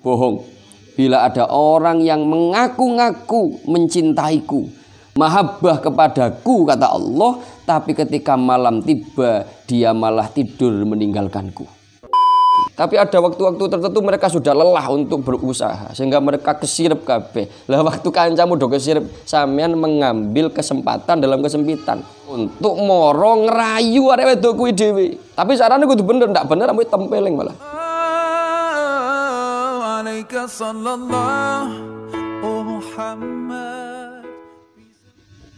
bohong. Bila ada orang yang mengaku-ngaku mencintaiku, mahabbah kepadaku kata Allah, tapi ketika malam tiba dia malah tidur meninggalkanku. Tapi ada waktu-waktu tertentu mereka sudah lelah untuk berusaha sehingga mereka kesirep kabeh. Lah waktu kancamu do kesirep, sampean mengambil kesempatan dalam kesempitan untuk moro ngerayu arek wedok kuwi dhewe. Tapi carane kudu bener, ndak bener ampe tempeling malah.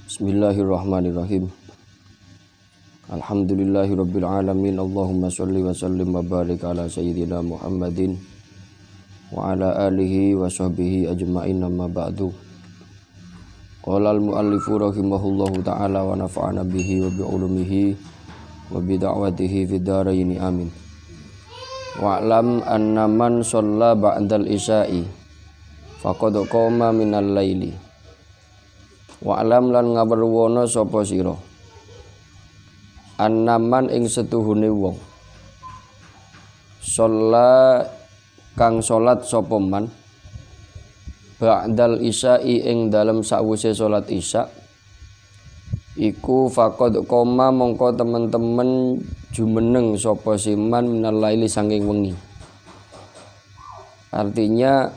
Bismillahirrahmanirrahim. Alhamdulillahirabbil alamin. Allahumma sholli wa sallim wa barik ala sayyidina Muhammadin wa ala alihi wa sahbihi ajma'in, amma ba'du. Qala al-muallifu rahimahullahu ta'ala wa nafa'ana bihi wa bi ulumihi wa bi da'watihi fid dharain amin. Wa'lam anna man shalla ba'dal isya'i faqad qama minal laili. Wa'lam lan ngawerwana sapa sira annaman ing setuhune wong shalla kang salat sapa man ba'dal isya'i ing dalem sawise salat isya iku faqad qama mongko temen-temen jumeneng sapa siman minal laili saking wengi. Artinya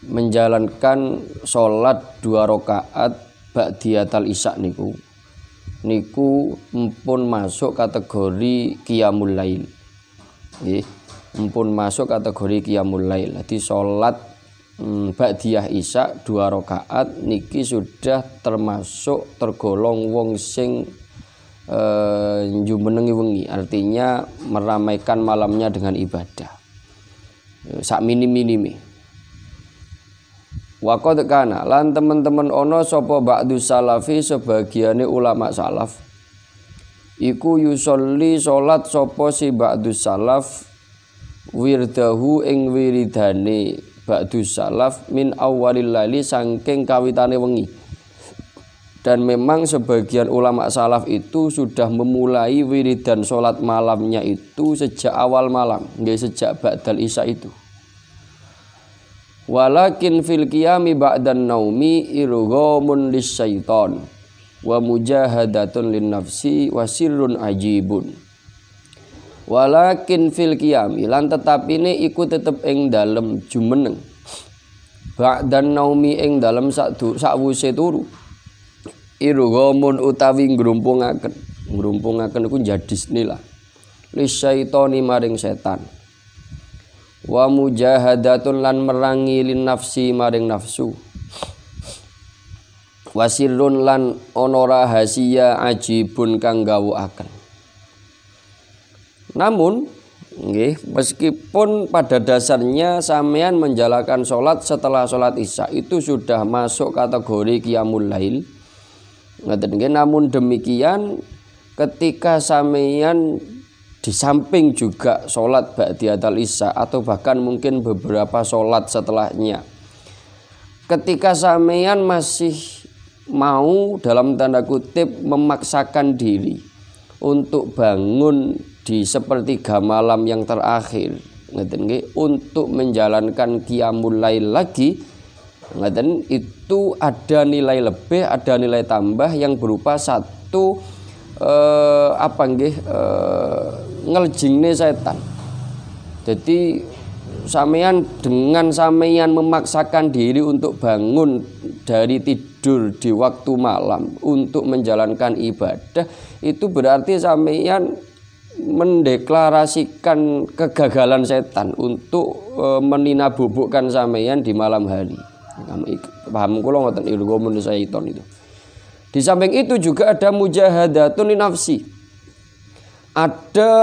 menjalankan salat 2 rakaat ba'diyatal isya niku empun masuk kategori qiyamul lail. Nggih, empun masuk kategori qiyamul lail. Dadi salat ba'diyah isya 2 rakaat niki sudah termasuk tergolong wong sing jumenengi wengi, artinya meramaikan malamnya dengan ibadah. Sak minim-minime. Wa qad kana lan teman-teman ono sapa ba'du salafi sebagiane ulama salaf iku yusolli salat sapa si ba'du salaf wirdahu ing wiridane ba'du salaf min awwalil laili saking kawitane wengi. Dan memang sebagian ulama salaf itu sudah memulai wiridan salat malamnya itu sejak awal malam, nggih sejak ba'dal isya itu. Walakin fil qiyami ba'dan naumi irghamun lisyaiton wa mujahadatun lin nafsi wa sirrun ajibun. Walakin fil qiyami lan tetapine iku tetep ing dalem jumeneng ba'dan naumi ing dalem sakwise turu irghamun utawi ngrumpungaken iku jadisne lah lisyaitoni maring setan. Wa mujahadatun lan merangi lin nafsi maring nafsu. Wasirun lan ana rahasia ajibun kang gawukaken. Namun nggih, meskipun pada dasarnya sampean menjalankan salat setelah salat isya itu sudah masuk kategori qiyamul lail. Ngoten nggih, namun demikian ketika sampean di samping juga sholat ba'diyatal isya atau bahkan mungkin beberapa sholat setelahnya, ketika sampean masih mau dalam tanda kutip memaksakan diri untuk bangun di sepertiga malam yang terakhir, untuk menjalankan qiyamul lail lagi, itu ada nilai lebih, ada nilai tambah yang berupa satu ngeljingne setan. Jadi sampean dengan sampean memaksakan diri untuk bangun dari tidur di waktu malam untuk menjalankan ibadah, itu berarti sampean mendeklarasikan kegagalan setan untuk meninabubukkan sampean di malam hari. Paham kula ngoten ilmu syaiton itu. Di samping itu juga ada mujahadatun li nafsi. Ada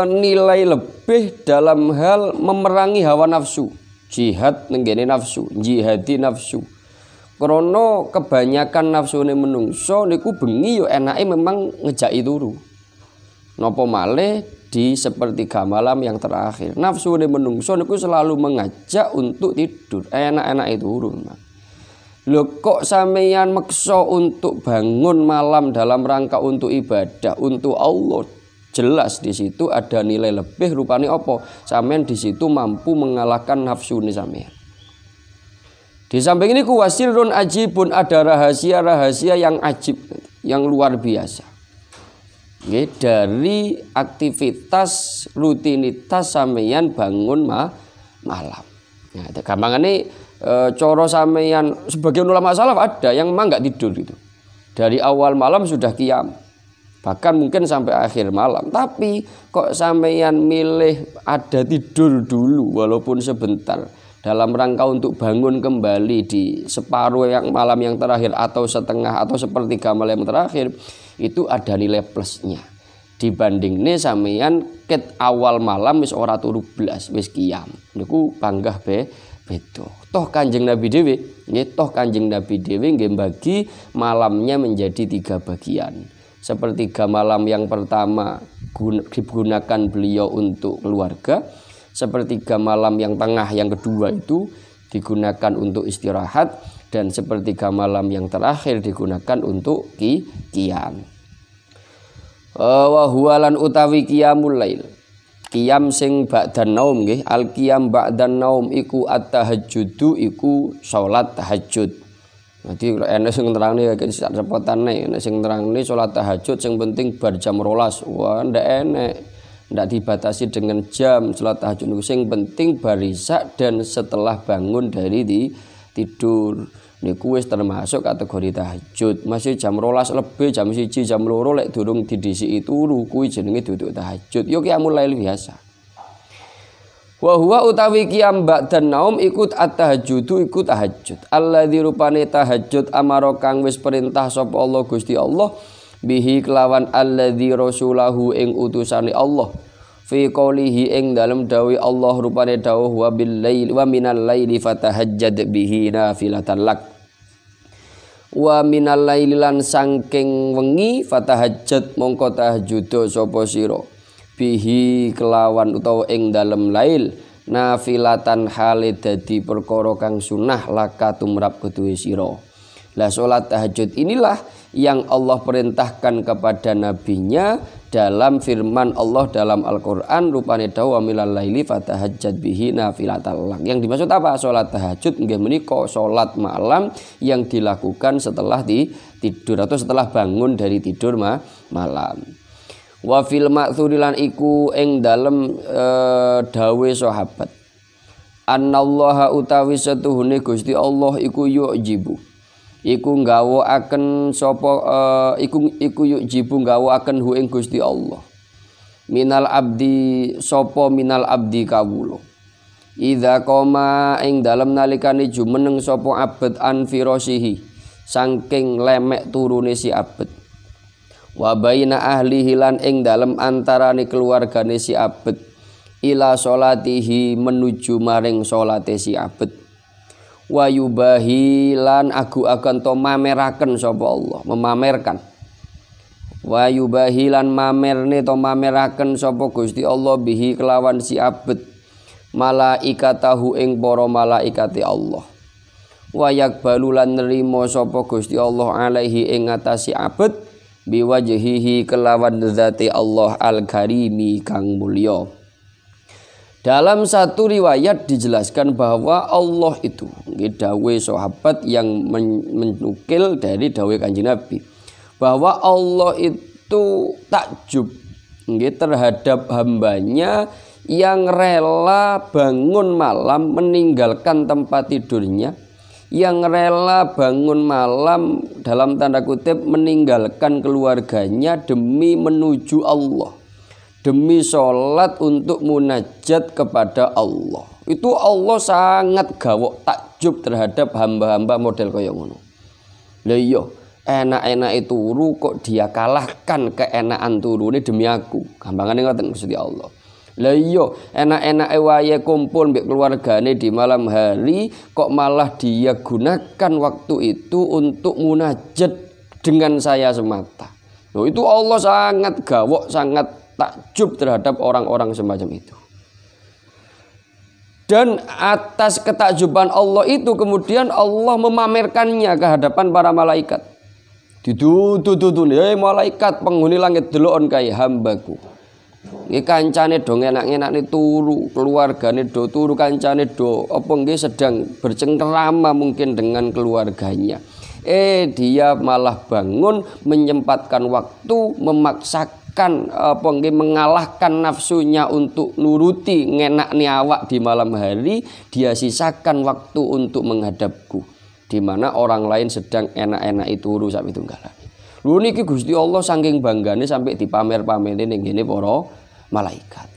nilai lebih dalam hal memerangi hawa nafsu. Jihad nenggene nafsu, jihadi nafsu. Krana kebanyakan nafsune menungso niku bengi yo enake memang ngejaki turu. Napa malih di sepertiga malam yang terakhir. Nafsune menungso niku selalu mengajak untuk tidur, enak-enake turu. Lho kok sampeyan meksa untuk bangun malam dalam rangka untuk ibadah, untuk Allah, Jelas di situ ada nilai lebih rupane apa? Sampean di situ mampu mengalahkan nafsune sampean. Di samping ini kuwasirun ajibun, ada rahasia-rahasia yang ajib, yang luar biasa. Nggih, dari aktivitas rutinitas sampeyan bangun malam. Nah, gampangane cara sampeyan sebagian ulama salaf ada yang memang enggak tidur gitu. Dari awal malam sudah qiyam. Bahkan mungkin sampai akhir malam. Tapi kok sampeyan milih ada tidur dulu walaupun sebentar dalam rangka untuk bangun kembali di separuh yang malam yang terakhir atau setengah atau sepertiga malam yang terakhir, itu ada nilai plusnya. Dibandingne sampeyan ket awal malam wis ora turu blas wis qiyam. Niku panggah beda. Toh Kanjeng Nabi dhewe, nggih toh Kanjeng Nabi dhewe nggih bagi malamnya menjadi 3 bagian. Sepertiga malam yang pertama digunakan beliau untuk keluarga, sepertiga malam yang tengah yang kedua itu digunakan untuk istirahat, dan sepertiga malam yang terakhir digunakan untuk qiyam. Wa huwa lan utawi qiyamul lail, qiyam sing ba'dan naum nggih, al qiyam ba'dan naum iku at-tahajjudu iku salat tahajud. Nanti enek sing nerangne sak repotane, enek sing nerangne salat tahajud sing penting bar jam 12. Wah, ndak enek. Ndak dibatasi dengan jam salat tahajud niku, sing penting bar isya dan setelah bangun dari tidur. Niku wis termasuk kategori tahajud. Masih jam 12 lebih, jam 1, jam 2 lek durung didhisiki turu kuwi jenenge duduk tahajud. Yo qiyamul lail biasa. Wa huwa utawi qiyam ba'dan naum ikut at-tahajjudu ikut tahajud. Alladzi rupane tahajud amara kang wis perintah sapa Allah Gusti Allah bihi kelawan alladzi rasulahu ing utusane Allah. Fi qoulihi ing dalem dawuh Allah rupane dawuh wa bil laili wa minal laili fatahajjad bihi nafilatan lak. Wa minal laili lan saking wengi fatahajjad mongko tahajud sapa sira. Bihi kelawan utawa ing dalem lail nafilatan hale dadi perkara kang sunah laka tumrap keduwe sira. Lah salat tahajud inilah yang Allah perintahkan kepada nabinya dalam firman Allah dalam Al-Qur'an rupane dawuh milal laili fatahajjad bihi nafilatan lak. Yang dimaksud apa? Salat tahajud nggih menika salat malam yang dilakukan setelah tidur atau setelah bangun dari tidur malam. Wa fil ma'thurilan iku ing dalem dawe sahabat annallaha utawi setuhune Gusti Allah iku yu'jibu iku nggawakaken sapa iku yu'jibu nggawakaken hu ing Gusti Allah minal abdi sapa minal abdi kawula idza qoma ing dalem nalikane jumeneng sapa abad an firasihi saking lemek turune si abad wa baina ahlihi lan ing dalem antarane keluargane si abet ila salatihi menuju maring salate si abet wa yubahi lan agu-agan to mameraken sapa Allah memamerkan wa yubahi lan mamerne to mameraken sapa Gusti Allah bihi kelawan si abet malaikatahu ing para malaikate Allah wa yakbalu lan nrimo sapa Gusti Allah alaihi ing ngatasi abet biwajhihi kelawan zati Allah al-karimi kang mulya. Dalam satu riwayat dijelaskan bahwa Allah itu dawuh sahabat yang menukil dari dawuh Kanjeng Nabi bahwa Allah itu takjub terhadap hambanya yang rela bangun malam meninggalkan tempat tidurnya, yang rela bangun malam dalam tanda kutip meninggalkan keluarganya demi menuju Allah, demi sholat untuk munajat kepada Allah. Itu Allah sangat gawok takjub terhadap hamba-hamba model kaya ngono. Lah iya, enak-enak turu kok dia kalahkan keenakan turune demi aku. Gampangane ngoten Gusti Allah. Lah iya, enak-enake wae kumpul mbek keluargane di malam hari kok malah dia gunakan waktu itu untuk munajat dengan saya semata. Loh, itu Allah sangat gawok, sangat takjub terhadap orang-orang semacam itu. Dan atas ketakjuban Allah itu kemudian Allah memamerkannya ke hadapan para malaikat. Ditutu-tutune, malaikat penghuni langit delokon kae hambaku. Nggih kancane do enak-enakne turu, keluargane do turu, kancane do apa nggih sedang bercengkerama mungkin dengan keluarganya. Dia malah bangun menyempatkan waktu, memaksakan apa nggih mengalahkan nafsunya untuk nuruti ngenakne awak di malam hari, dia sisakan waktu untuk menghadapku. Di mana orang lain sedang enak-enak turu sak pitunggalan. Lho niki Gusti Allah saking banggane sampai dipamer-pamerne ning ngene para malaikat.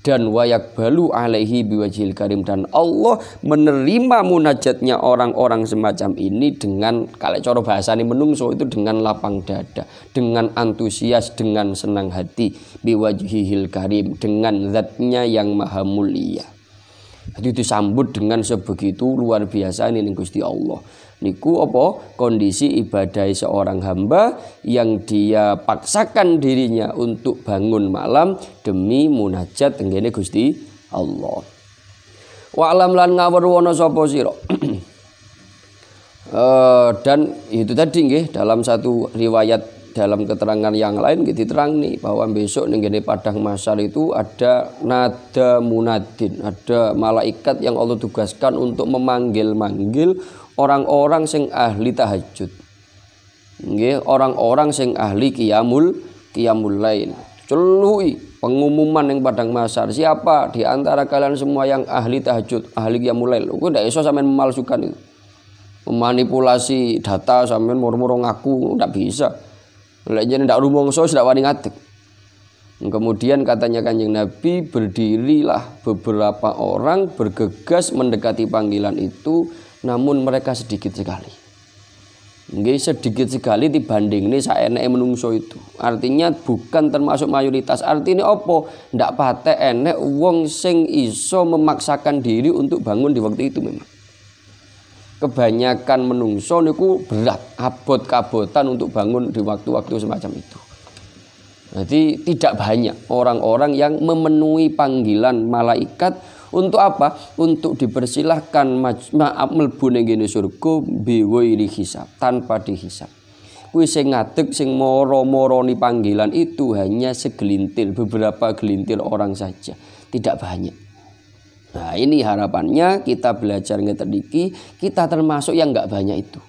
Dan wayak balu alaihi biwajhil karim, dan Allah menerima munajatnya orang-orang semacam ini dengan, kalau cara bahasane menungso itu dengan lapang dada, dengan antusias, dengan senang hati, biwajhil karim, dengan zatnya yang maha mulia. Jadi disambut dengan sebegitu luar biasa ini Gusti Allah. Niku apa? Kondisi ibadah seorang hamba yang dia paksakan dirinya untuk bangun malam demi munajat tenggene Gusti Allah. Wa alam lan ngawruwana sapa sira. Dan itu tadi nggih dalam satu riwayat, dalam keterangan yang lain kita terang nih bahwa besok nih padang mahsyar itu ada nada munadin, ada malaikat yang Allah tugaskan untuk memanggil-manggil orang-orang sing ahli tahajud, nggih, orang-orang sing ahli qiyamul lail. Celui pengumuman yang padang mahsyar, siapa di antara kalian semua yang ahli tahajud, ahli qiyamul lail. Kuwi ndak iso sampean memalsukan itu, memanipulasi data sampean murmur ngaku ndak bisa. Lek jeneng ndak rumangsa ndak wani ngadeg. Kemudian katanya Kanjeng Nabi, berdirilah beberapa orang bergegas mendekati panggilan itu, namun mereka sedikit sekali. Nggih, sedikit sekali dibandingne saeneke menungso itu. Artinya bukan termasuk mayoritas. Artinya apa? Ndak patek enek wong sing iso memaksakan diri untuk bangun di waktu itu memang. Kebanyakan menungso niku berat, abot kabotan untuk bangun di waktu-waktu semacam itu. Jadi tidak banyak orang-orang yang memenuhi panggilan malaikat untuk apa? Untuk dipersilahkan mlebu ning ngene surga biwiri hisab, tanpa dihisab. Kuwi sing ngadeg sing moro-moroni panggilan itu hanya segelintir, beberapa gelintir orang saja, tidak banyak. Nah ini harapannya kita belajar ngeten iki, kita termasuk yang enggak banyak itu.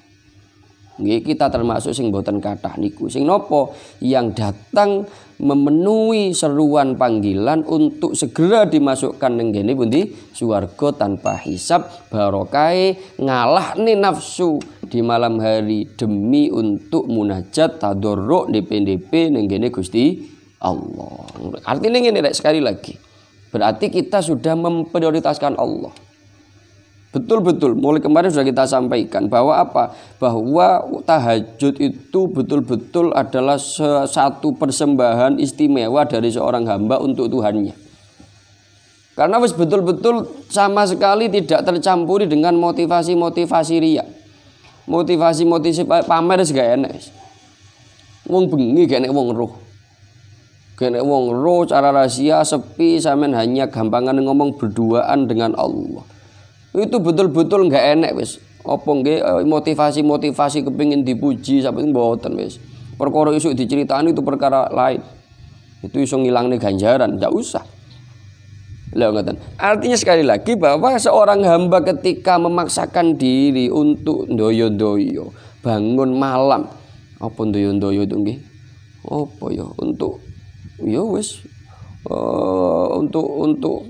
Nggih, kita termasuk sing boten kathah niku. Sing nopo? Yang datang memenuhi seruan panggilan untuk segera dimasukkan ning ngene pundi? Swarga tanpa hisab, barokahe ngalahne nafsu di malam hari demi untuk munajat tadarruk DP ning ngene Gusti Allah. Artinya ngene rek, sekali lagi. Berarti kita sudah memprioritaskan Allah. Betul-betul, mulai kemarin sudah kita sampaikan bahwa apa? Bahwa tahajud itu betul-betul adalah satu persembahan istimewa dari seorang hamba untuk Tuhannya. Karena wis betul-betul sama sekali tidak tercampuri dengan motivasi-motivasi riya. Motivasi-motivasi pamer gak enak. Wong bengi gak enak wong roh. Kene wong roh cara rahasia sepi, sampean hanya gampangan ngomong berduaan dengan Allah. Itu betul-betul enggak enak wis. Apa nggih motivasi-motivasi kepengin dipuji sampai mboten wis. Perkara isuk diceritani itu perkara lain. Itu iso ngilangne ganjaran, enggak usah. Lah ngoten. Artinya sekali lagi bahwa seorang hamba ketika memaksakan diri untuk ndoyo-ndoyo, bangun malam, apa ndoyo-ndoyo itu nggih? Apa ya untuk ya wis untuk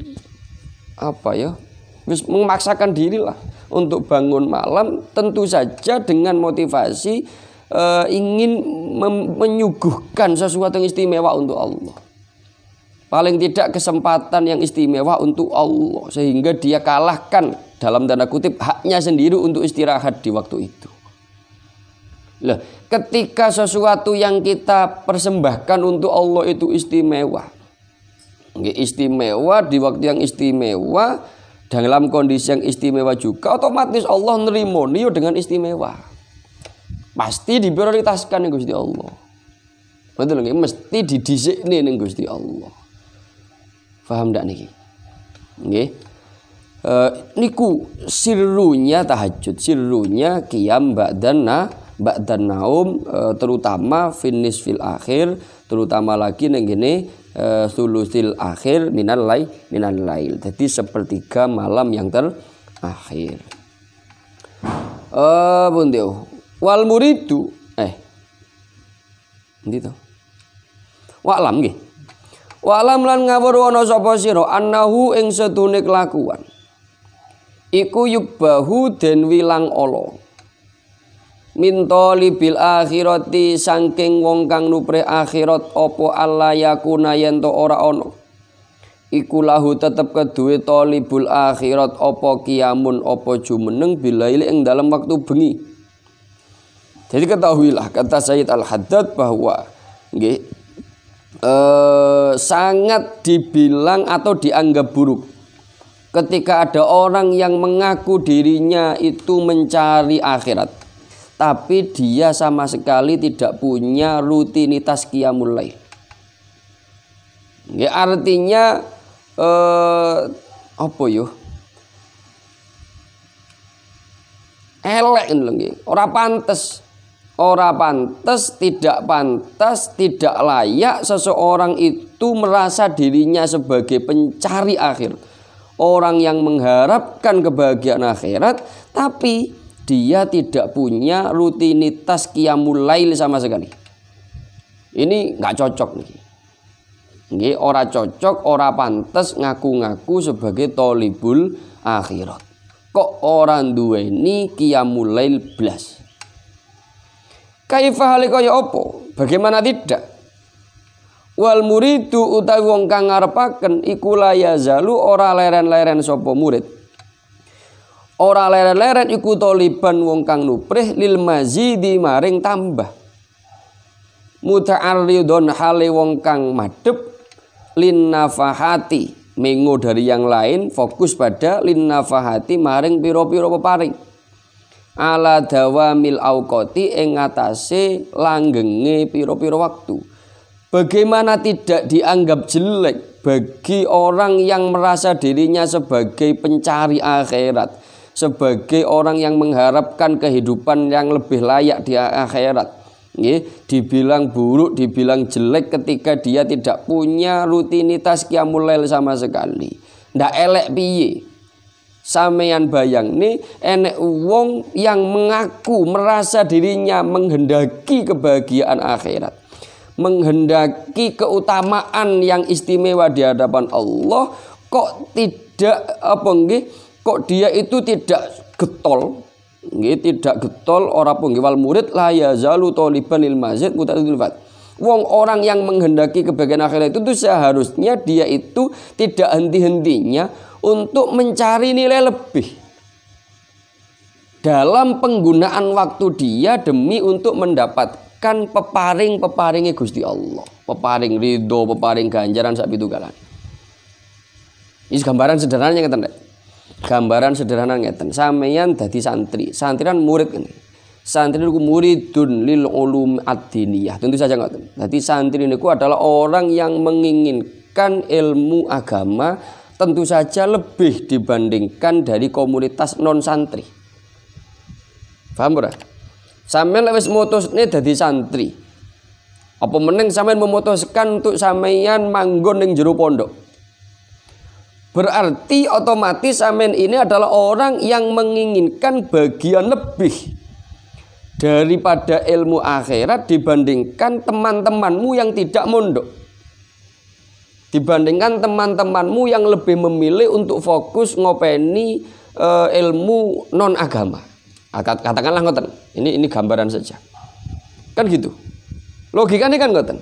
apa ya, wis memaksakan dirilah untuk bangun malam, tentu saja dengan motivasi ingin menyuguhkan sesuatu yang istimewa untuk Allah, paling tidak kesempatan yang istimewa untuk Allah, sehingga dia kalahkan dalam tanda kutip haknya sendiri untuk istirahat di waktu itu. Lah, ketika sesuatu yang kita persembahkan untuk Allah itu istimewa, istimewa di waktu yang istimewa, dalam kondisi yang istimewa juga, otomatis Allah nerimoni dengan istimewa. Pasti diprioritaskan ning Gusti Allah. Betul nggih? Mesti didhisikne ning Gusti Allah. Paham ndak niki? Nggih. Niku sirrunya tahajud, sirrunya qiyam ba'dan ba'dan naum, terutama finis fil akhir, terutama lagi ning ngene sulusil akhir minal lail. Jadi sepertiga malam yang terakhir. Bundio. Wal muridu endi to? Wa'lam nggih. Wa'lam lan ngawur ana sapa sira annahu ing sedune kelakuan. Iku yukbahu den wilang ala. Min talibil akhirati saking wong kang nuprih akhirat apa alla yakuna yen to ora ana. Iku lahu tetep keduwe talibul akhirat apa kiamun apa jumeneng bilail ing dalam waktu bengi. Jadi ketahuilah kata Sayyid Al-Haddad bahwa nggih sangat dibilang atau dianggap buruk ketika ada orang yang mengaku dirinya itu mencari akhirat, tapi dia sama sekali tidak punya rutinitas qiyamul lail. Nggih artinya apa yo? Elek nggih, ora pantes. Ora pantas, tidak layak seseorang itu merasa dirinya sebagai pencari akhir. Orang yang mengharapkan kebahagiaan akhirat, tapi dia tidak punya rutinitas qiyamul lail sama sekali. Ini nggak cocok nih. Nggih, ora cocok, ora pantas ngaku-ngaku sebagai thalibul akhirat. Kok orang duweni qiyamul lail blas? Kaifa hale kaya apa? Bagaimana tidak? Wal muridu utawi wong kang ngarepaken iku la yazalu ora leren-leren sapa murid. Ora leren-leren iku taliban wong kang nuprih lil mazidi maring tambah. Muta'arridun hale wong kang madhep lin nafahati mengo dari yang lain, fokus pada lin nafahati maring pira-pira peparing. Ala dawamil auqati ing ngatasé langgenge pira-pira waktu. Bagaimana tidak dianggap jelek bagi orang yang merasa dirinya sebagai pencari akhirat, sebagai orang yang mengharapkan kehidupan yang lebih layak di akhirat. Dibilang buruk, dibilang jelek ketika dia tidak punya rutinitas qiyamul lail sama sekali. Ndak elek piye? Sampeyan bayang nih, enek wong yang mengaku merasa dirinya menghendaki kebahagiaan akhirat, menghendaki keutamaan yang istimewa di hadapan Allah, kok tidak kok dia itu tidak getol, tidak getol ora penggiwal murid la yazalu taliban lil mazid mutadil fat. Wong orang yang menghendaki kebahagiaan akhirat itu seharusnya dia itu tidak henti-hentinya untuk mencari nilai lebih dalam penggunaan waktu dia demi untuk mendapatkan peparing-peparingnya Gusti Allah, peparing ridho, peparing ganjaran sak pitukalan. Ini gambaran sederhananya ngeten rek. Gambaran sederhana ngeten. Sampeyan dadi santri, santrian murid ini. Santri niku muridun lil ulum ad-diniyah. Tentu saja ngoten. Dadi santri niku adalah orang yang menginginkan ilmu agama, tentu saja lebih dibandingkan dari komunitas non santri. Paham ora? Sampeyan wis mutusne dadi santri. Apa meneng sampeyan memutuskan untuk sampeyan manggon ning jero pondok. Berarti otomatis sampeyan ini adalah orang yang menginginkan bagian lebih daripada ilmu akhirat dibandingkan teman-temanmu yang tidak mondok. Dibandingkan teman-temanmu yang lebih memilih untuk fokus ngopeni ilmu non agama. Katakanlah ngoten. Ini gambaran saja. Kan gitu. Logikanya kan ngoten.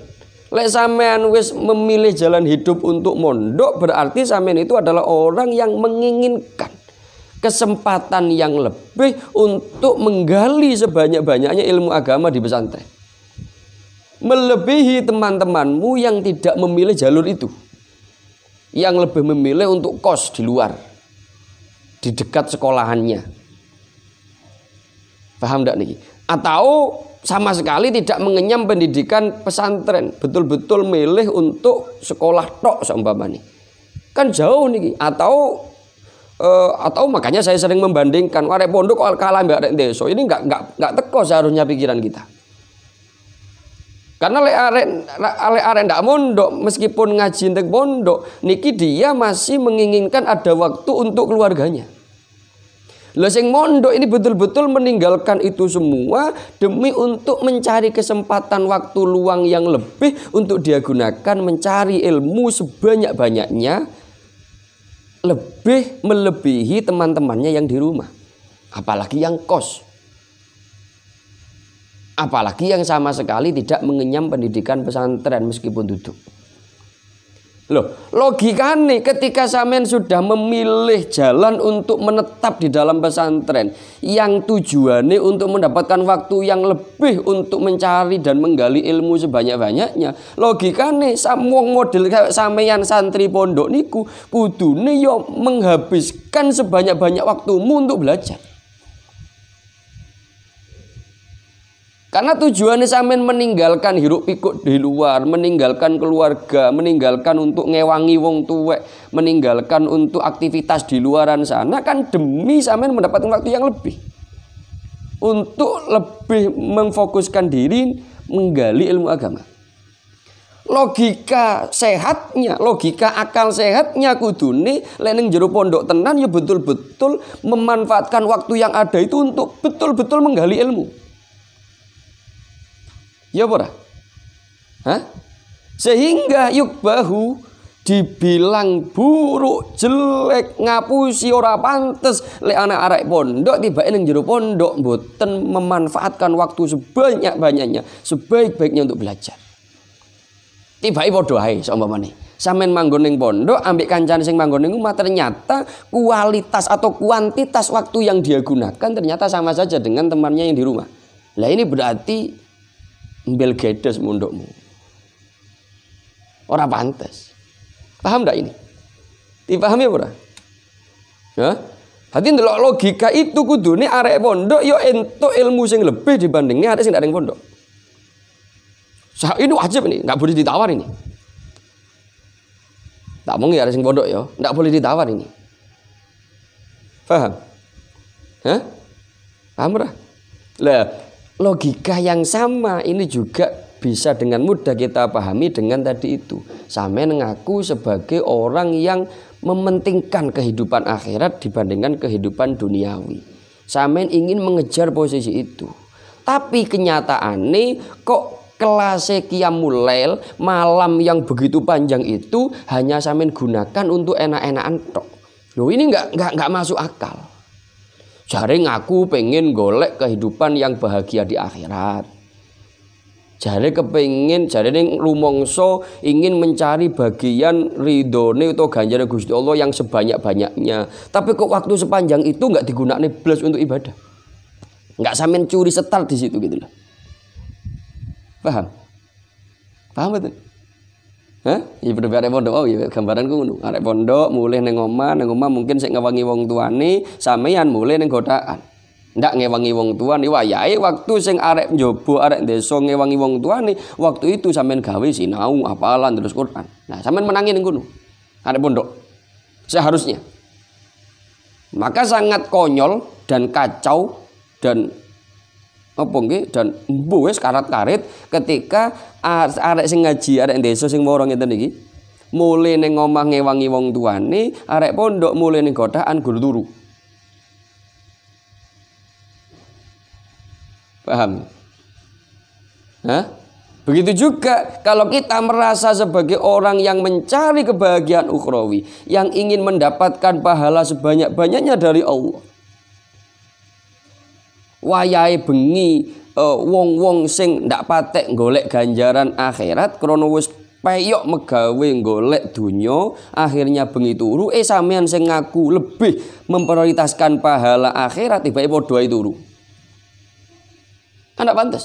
Lek sampean wis memilih jalan hidup untuk mondok, berarti sampean itu adalah orang yang menginginkan kesempatan yang lebih untuk menggali sebanyak-banyaknya ilmu agama di pesantren. Melebihi teman-temanmu yang tidak memilih jalur itu, yang lebih memilih untuk kos di luar, di dekat sekolahannya. Paham enggak nih? Atau sama sekali tidak mengenyam pendidikan pesantren, betul-betul milih untuk sekolah tok seumpamanya. Kan jauh nih. Atau atau makanya saya sering membandingkan arek pondok kalah mbak arek desa. Ini nggak teko seharusnya pikiran kita. Karena arek ndak mondok meskipun ngaji entek pondok, niki dia masih menginginkan ada waktu untuk keluarganya. Lah sing mondok ini betul-betul meninggalkan itu semua demi untuk mencari kesempatan waktu luang yang lebih untuk dia gunakan mencari ilmu sebanyak-banyaknya, lebih melebihi teman-temannya yang di rumah, apalagi yang kos, apalagi yang sama sekali tidak mengenyam pendidikan pesantren meskipun duduk. Loh, logikanya ketika sampean sudah memilih jalan untuk menetap di dalam pesantren yang tujuannya untuk mendapatkan waktu yang lebih untuk mencari dan menggali ilmu sebanyak-banyaknya, logikanya samwong model sampeyan santri pondok niku kudune yo menghabiskan sebanyak-banyak waktumu untuk belajar. Karena tujuannya sampean meninggalkan hiruk pikuk di luar, meninggalkan keluarga, meninggalkan untuk ngewangi wong tuwek, meninggalkan untuk aktivitas di luaran sana kan demi sampean mendapatkan waktu yang lebih. Untuk lebih memfokuskan diri menggali ilmu agama. Logika sehatnya, logika akal sehatnya kudune lek ning jero pondok tenan ya betul-betul memanfaatkan waktu yang ada itu untuk betul-betul menggali ilmu. Ya pura, sehingga yukbahu dibilang buruk, jelek, ngapusi ora pantes lek anak arek pondok tiba ning jero pondok mboten memanfaatkan waktu sebanyak-banyaknya, sebaik-baiknya untuk belajar. Tiba-tiba padha ae saumpamane. Sampeyan manggon ning pondok ambek kancane sing manggon ning omah ternyata kualitas atau kuantitas waktu yang dia gunakan ternyata sama saja dengan temannya yang di rumah. Lah ini berarti mbel gedes mundukmu. Ora pantes. Paham enggak ini? Dipahami ora? Ya. Hati ndelok logika itu kudune arek pondok yo entuk ilmu sing lebih dibandingnya arek sing ndak ning pondok. Ini wajib nih, enggak boleh ditawar ini. Tak mau ya arek sing pondok yo, enggak boleh ditawar ini. Paham? Hah? Paham ora? Lah logika yang sama ini juga bisa dengan mudah kita pahami dengan tadi itu. Sampeyan ngaku sebagai orang yang mementingkan kehidupan akhirat dibandingkan kehidupan duniawi. Sampeyan ingin mengejar posisi itu. Tapi kenyataannya kok kelas qiyamul lail malam yang begitu panjang itu hanya sampeyan gunakan untuk enak-enakan tok. Loh ini enggak masuk akal. Jare ngaku pengen golek kehidupan yang bahagia di akhirat. Jare kepengin, jare ning rumangsa ingin mencari bagian ridhone atau ganjaran Gusti Allah yang sebanyak-banyaknya. Tapi kok waktu sepanjang itu enggak digunakne blas untuk ibadah. Enggak sampean curi setar di situ gitu loh. Paham? Paham betul? Hah? Ya bener arek pondok oh ya gambaranku ngono. Arek pondok mulih ning omah mungkin sik ngewangi wong tuane, sampeyan mulih ning godaan. Ndak ngewangi wong tuane wayahe waktu sing arek njobo arek desa ngewangi wong tuane, waktu itu sampeyan gawe sinau, hafalan terus Quran. Nah, sampeyan menangi ning kono. Arek pondok. Seharusnya. Maka sangat konyol dan kacau dan apa nggih dan mbuh wis karat-karit ketika arek sing ngaji arek desa sing moro ngeten iki mulih ning omah ngewangi wong tuane, arek pondok mulih ning godaan guru turu. Paham? Hah? Begitu juga kalau kita merasa sebagai orang yang mencari kebahagiaan ukhrawi, yang ingin mendapatkan pahala sebanyak-banyaknya dari Allah. Wayahe bengi wong-wong sing ndak patek golek ganjaran akhirat krana wis peyok megawe golek donya, akhirnya bengi turu sampean sing ngaku lebih memprioritaskan pahala akhirat tiba-tiba padha turu. Kan ndak pantes.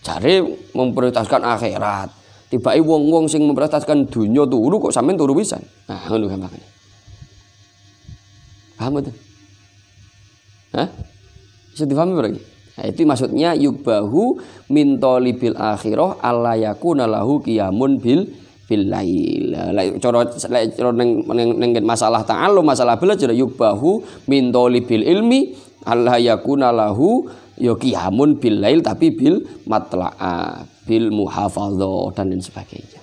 Jare memprioritaskan akhirat, tiba-tiba wong-wong sing memprioritaskan donya turu kok sampean turu pisan. Nah, ngono gampangane. Paham betul? Hah? Bisa dipahami berarti? Nah, itu maksudnya yukbahu min talibil akhirah alla yakuna lahu qiyamun bil billail. Lek cara ning masalah ta'allum, masalah belajar yubahu min talibil ilmi alla yakuna lahu ya qiyamun billail tapi bil matla'a, bil muhafadzah dan lain sebagainya.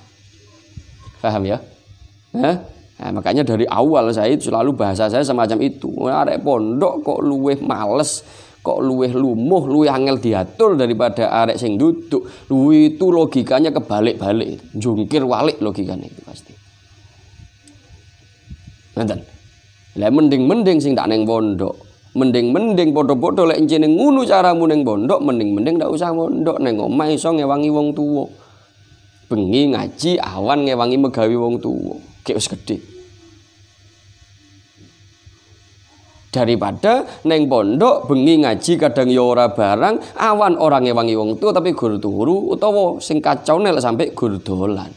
Paham ya? Nah, makanya dari awal saya selalu bahasa saya semacam itu. Arek pondok kok luweh males, kok luweh lumuh, luweh angel diatur daripada arek sing duduk. Luwih itu logikanya kebalik-balik, jungkir walik logikanya itu pasti. Ngoten. Lah mending sing tak ning pondok. Mending padha-padha lek encene ngono caramu ning pondok, mending ndak usah pondok, ning omah iso ngewangi wong tuwa. Bengi ngaji, awan ngewangi megawi wong tuwa. Gek wis gedhe. Daripada neng pondok bengi ngaji kadang ya ora barang, awan orang ngewangi wong tua tapi gur turu utawa sing kacau nek sampai gur dolan.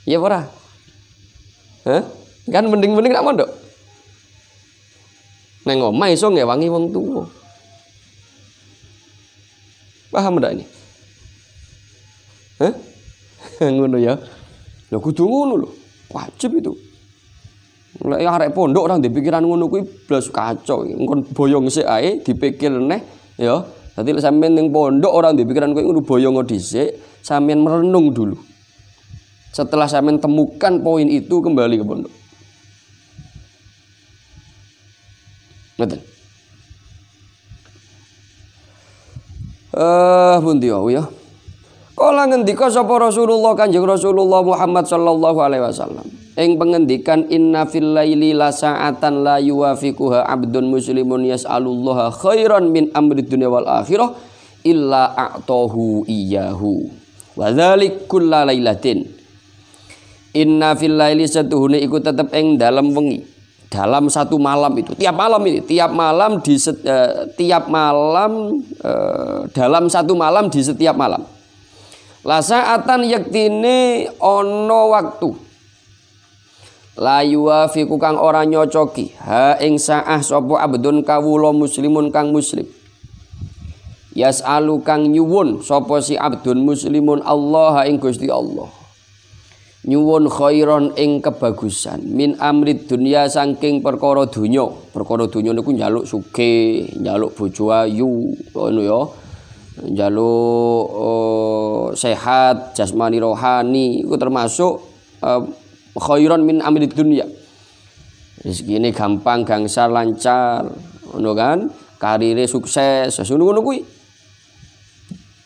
Ya ora? Hah? Kan mending nak pondok. Neng omah iso ngewangi wong tua. Paham ndak ini? Hah? Ngono ya. Lho kudu ngono lho. Wajib itu. Lek arek pondok orang dipikiran ngono kuwi blas kacau. Engkon boyong sik ae dipikir neh ya. Dadi lek sampean ning pondok orang dipikiran kowe ngono boyong dhisik, sampean merenung dulu. Setelah sampean temukan poin itu kembali ke pondok. Ngoten. Pundi ya. Kala ngendika sapa Rasulullah Kanjeng Rasulullah Muhammad sallallahu alaihi wasallam. Ing pengendikan inna fil laili la sa'atan la yuwafiquha 'abdun muslimun yas'alullaha khairan min amri dunya wal akhirah illa a'tahu iyyahu. Wa dzalik kullalailatin. Inna fil laili satuhune iku tetep ing dalem wengi. Dalam satu malam itu, tiap malam dalam satu malam di setiap malam. La sa'atan yaktine ono waktu. La yuwafiqu kang ora nyocoki ha ing saah sapa abdun kawula muslimun kang muslim. Yas'alu kang nyuwun sapa si abdun muslimun Allah ing Gusti Allah. Nyuwun khairon ing kebagusan min amrid dunya saking perkara donya. Perkara donya niku njaluk sugih, njaluk bojo ayu, ngono ya. Njaluk sehat jasmani rohani iku termasuk khairon min amrid dunya. Rezekine gampang, gangsar, lancar, ngono kan? Karire sukses, ngono kuwi.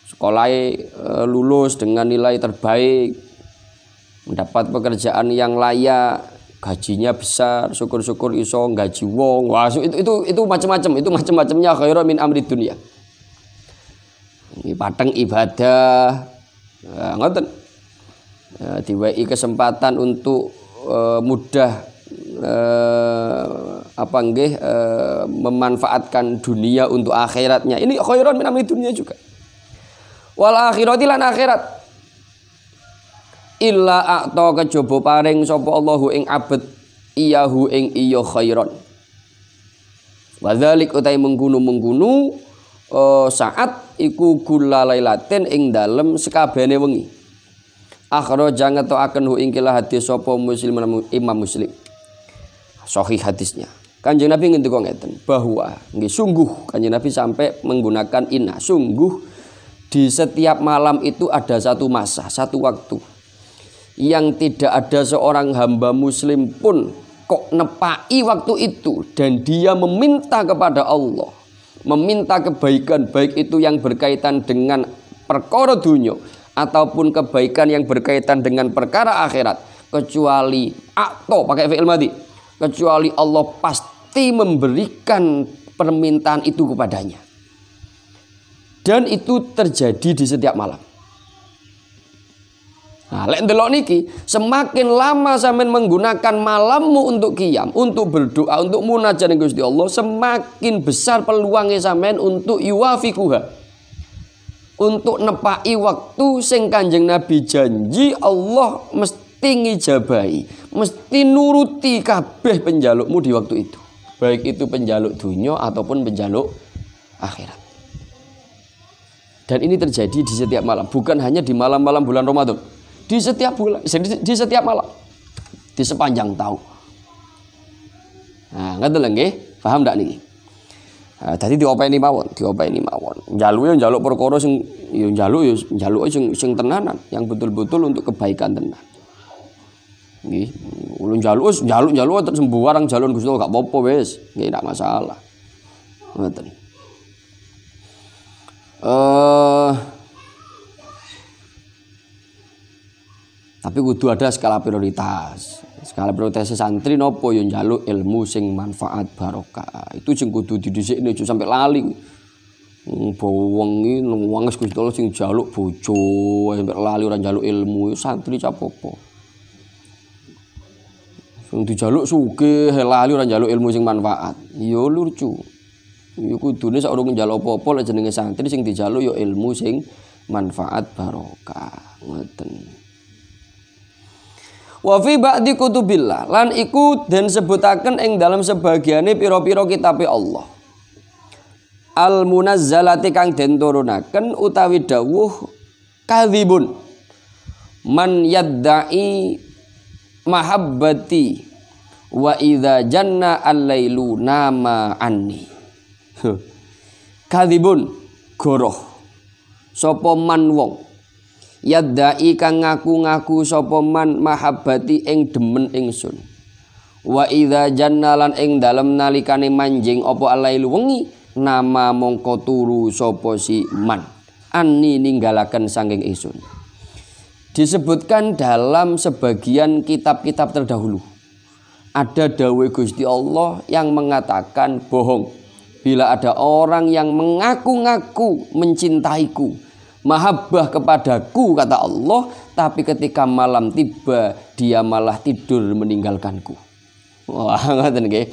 Sekolahe lulus dengan nilai terbaik, mendapat pekerjaan yang layak, gajinya besar, syukur-syukur iso gaji wong. Wah, itu macam-macamnya khairon min amrid dunya. Pateng ibadah, ngoten. Diwehi kesempatan untuk mudah memanfaatkan dunia untuk akhiratnya. Ini khairon min amrid dunya juga. Wal akhirati lan akhirat. Illa a'ta kejaba paring sapa Allahu ing abet iyahu ing iya khairon. Wa dzalik utai menggunu saat iku gulalailatin ing dalem sekabehane wengi. Akhraja ngetoaken hu ing kila hadis sapa Muslim Imam Muslim. Sahih hadisnya. Kanjeng Nabi ngendika ngeten bahwa nggih sungguh Kanjeng Nabi sampai menggunakan inna, sungguh di setiap malam itu ada satu masa, satu waktu yang tidak ada seorang hamba muslim pun kok nepai waktu itu dan dia meminta kepada Allah, meminta kebaikan, baik itu yang berkaitan dengan perkara dunia ataupun kebaikan yang berkaitan dengan perkara akhirat, kecuali atau pakai fi'il madhi, kecuali Allah pasti memberikan permintaan itu kepadanya. Dan itu terjadi di setiap malam. Nah, lek ndelok niki, semakin lama sampean menggunakan malammu untuk qiyam, untuk berdoa, untuk munajat dengan Gusti Allah, semakin besar peluangnya sampean untuk yuwafiquha. Untuk nepai waktu sing Kanjeng Nabi janji Allah mesti ngijabahi, mesti nuruti kabeh penjalukmu di waktu itu. Baik itu penjaluk dunia ataupun penjaluk akhirat. Dan ini terjadi di setiap malam, bukan hanya di malam-malam bulan Ramadan. Di setiap bulan, di setiap malam, di sepanjang tahun. Nah, ngerti lho nggih? Paham ndak niki? Nah, tadi diopeni mawon. Njaluk ya njaluk perkara sing ya njaluk sing tenanan, yang betul-betul untuk kebaikan tenan. Nggih, ulun njaluk terus sembarang jalun Gusti Allah gak apa-apa wis, nggih ndak masalah. Ngoten. Tapi kudu ada skala prioritas. Skala prioritas santri nopo yo njaluk ilmu sing manfaat barokah. Itu sing kudu didhisikne aja sampai lali. Wengi nangis Gusti Allah sing njaluk bojo sampai lali ora njaluk ilmu, santri capopo. Sing dijaluk sugih lali ora njaluk ilmu sing manfaat. Yo lucu. Yo kudune sak urung njaluk apa-apa lek jenenge santri sing dijaluk yo ilmu sing manfaat barokah. Ngoten. Wa fi ba'di kutubillah lan iku den sebutaken ing dalam sebagiane pira-pira kitabe Allah. Al munazzalati kang den turunaken utawi dawuh kadzibun man yadda'i mahabbati wa idza janna al-lailu nama anni. Kadzibun goroh sapa man wong yadda'i kang ngaku-ngaku sapa man mahabbati ing demen ingsun wa idza jannalan ing dalem nalikane manjing apa alailu wengi nama mongko turu sapa si man anni ninggalaken saking ingsun. Disebutkan dalam sebagian kitab-kitab terdahulu ada dawuh Gusti Allah yang mengatakan bohong bila ada orang yang mengaku-ngaku mencintaiku, mahabbah kepadaku kata Allah, tapi ketika malam tiba dia malah tidur meninggalkanku. Wah, ngoten nggih.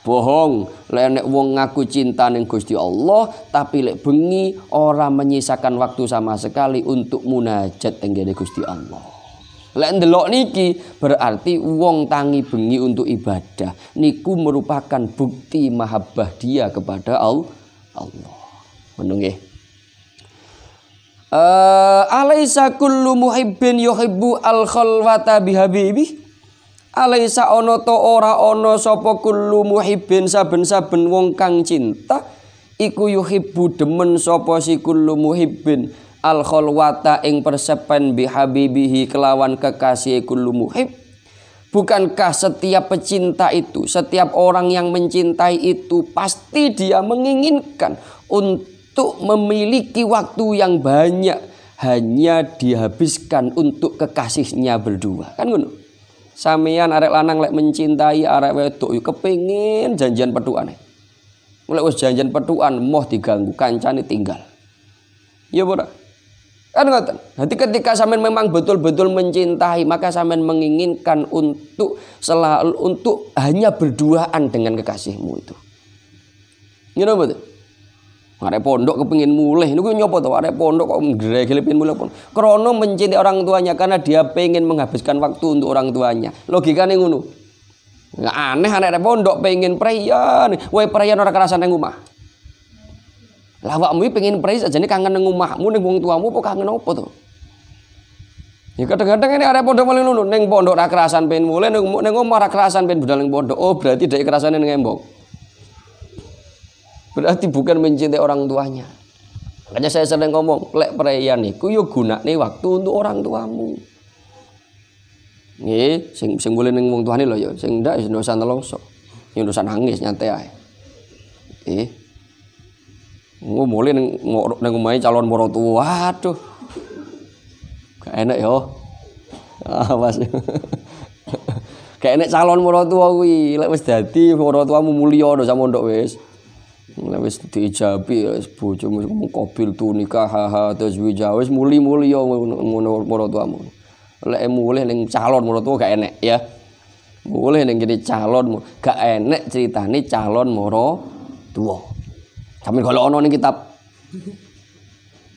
Bohong, lek nek wong ngaku cinta ning Gusti Allah tapi lek bengi ora menyisakan waktu sama sekali untuk munajat tenggene Gusti Allah. Lek ndelok niki berarti wong tangi bengi untuk ibadah. Niku merupakan bukti mahabbah dia kepada Allah. Ngono nggih. Alaisa kullu muhibbin yuhibbu al-khalwata bihabibi. Alaisa ana ta ora ana sapa kullu muhibbin saben-saben wong kang cinta iku yuhibbu demen sapa si kullu muhibbin al-khalwata ing persepen bihabibihi kelawan kekasih kullu muhib. Bukankah setiap pecinta itu, setiap orang yang mencintai itu pasti dia menginginkan untuk memiliki waktu yang banyak hanya dihabiskan untuk kekasihnya berdua. Kan ngono. Sampeyan arek lanang lek mencintai arek wedok yo kepengin janjian petukan. Mulai wis janjian petukan moh diganggu kancane tinggal. Ya ora? Kan ngoten. Nanti ketika sampean memang betul-betul mencintai, maka sampean menginginkan untuk selalu untuk hanya berduaan dengan kekasihmu itu. Ngono betul. Arek pondok kepengin mulih niku nyopo to arek pondok kok ngregel pengin mulih pondok. Krana mencintai orang tuanya karena dia pengen menghabiskan waktu untuk orang tuanya. Logikane ngono. Nggak aneh arek pondok pengen preyan, wae preyan ora kerasan nang omah. Lah awakmu pengen prei sajane kangen nang omahmu ning wong tuamu apa kangen apa to? Ya kadang-kadang ini arek pondok paling ngono ning pondok ora kerasan pengen mulih ning omah ora kerasan pengen budal ning pondok. Oh berarti dhek kerasane ning embong. Berarti bukan mencintai orang tuanya. Makanya saya sering ngomong, lek preyan niku yo gunakne waktu untuk orang tuamu. Nggih, sing boleh ning wong tuane lho ya, sing ndak wis dosa nelongso. Yang dosa nangis nyantai ae. Mulai ning omahe calon maratuwa. Waduh. Gak enak yo. Awas. Gak enak calon maratuwa kuwi, lek wis dadi maratuwamu mulya ndo sak mondok wis. Wis diijabi wis bojomu ngomong qabil tu nikah tazwija wis muli-muli yo ngono maratuamu. Lek mulih ning calon maratuwa gak enek ya. Mulih ning kene calon gak enek critane calon maratuwa. Sampe kalau ana ning kitab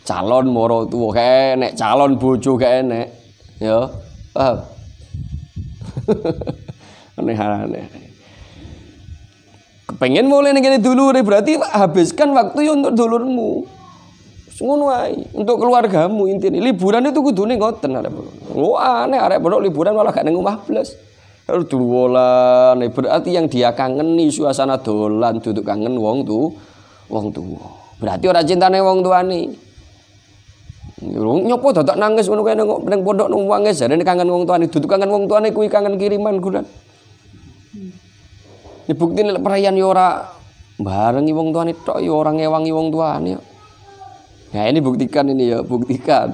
calon maratuwa gak enek, calon bojo gak enek. Ya. Paham? Aneh-aneh. Pengen mulai ning kene dulure berarti habiskan waktu ya untuk dulurmu. Ngono ae. Untuk keluargamu intine. Liburan itu kudune ngoten arek pondok. Oh aneh arek pondok liburan malah gak ning omah blas. Dolan berarti yang dia kangeni suasana dolan duduk kangen wong tuwa. Berarti ora cintane wong tuane. Nyopo dadak nangis ngono kae ning pondok nangis jarene kangen wong tuane duduk kangen wong tuane kuwi kangen kiriman gulan. Ini bukti nek perayaan ya ora barengi wong tuane tok ya ora ngewangi wong tuane. Nah ini buktikan ini ya, buktikan.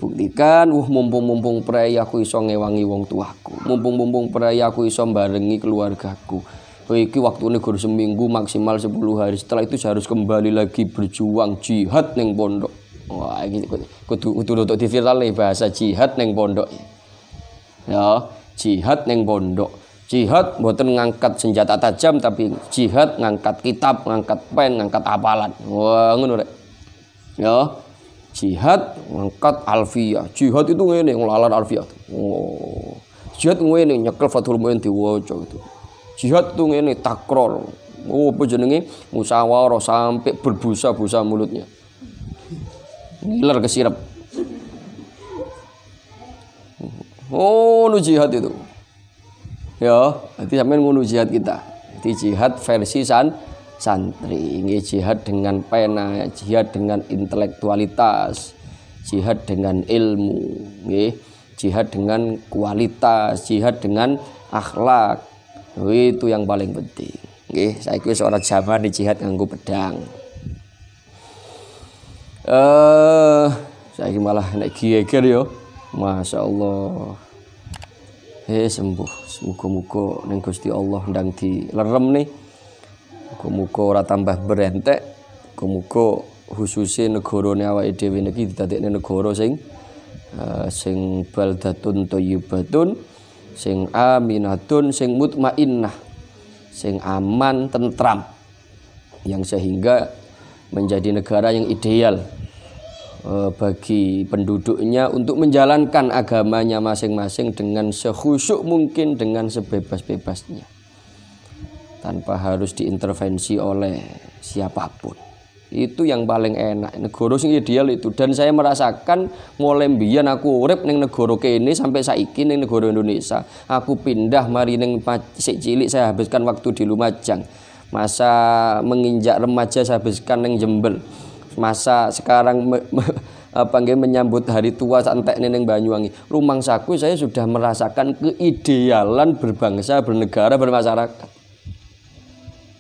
Buktikan mumpung prei aku iso ngewangi wong tuaku. Mumpung prei aku iso barengi keluargaku. Iki waktune gur seminggu maksimal 10 hari. Setelah itu saya harus kembali lagi berjuang jihad ning pondok. Wah iki kudu untuk diviral bahasa jihad ning pondok. Ya, jihad ning pondok. Jihad mboten ngangkat senjata tajam tapi jihad ngangkat kitab, ngangkat pen, ngangkat hafalan. Wah, ngono rek. Ya. Jihad ngangkat alfiyah. Jihad itu ngene nglawan alfiyah. Oh. Jihad ngene nyekel Fathul Muin diwaca gitu. Jihad itu ngene takror. Oh, apa jenenge? Musyawarah sampai berbusa-busa mulutnya. Ngiler kesirep. Oh, nu jihad itu. Ya, berarti sampean ngono jihad kita. Jadi jihad versi santri, nggih jihad dengan pena, jihad dengan intelektualitas, jihad dengan ilmu, nggih, jihad dengan kualitas, jihad dengan akhlak. Itu yang paling penting. Nggih, saiki wis ora jaman di jihad nganggo pedang. Saiki malah nek geger yo. Masyaallah. Sembuh. Muga-muga ning Gusti Allah ndang dilerem nih. Muga-muga ora tambah berentek. Muga-muga khususe negarane awake dhewe niki didadekne negara sing baldatun thayyibatun, sing aminatun, sing mutmainnah, sing aman, tentram. Yang sehingga menjadi negara yang ideal bagi penduduknya untuk menjalankan agamanya masing-masing dengan sekhusyuk mungkin, dengan sebebas-bebasnya tanpa harus diintervensi oleh siapapun. Itu yang paling enak, negara sing ideal itu. Dan saya merasakan mulai mbiyen aku urip ning negara kene sampai saiki ning negara Indonesia. Aku pindah mari ning sik cilik saya habiskan waktu di Lumajang. Masa menginjak remaja saya habiskan ning Jember. Masa sekarang menyambut hari tua santai ning Banyuwangi. Rumangsaku saya sudah merasakan keidealan berbangsa, bernegara, bermasyarakat.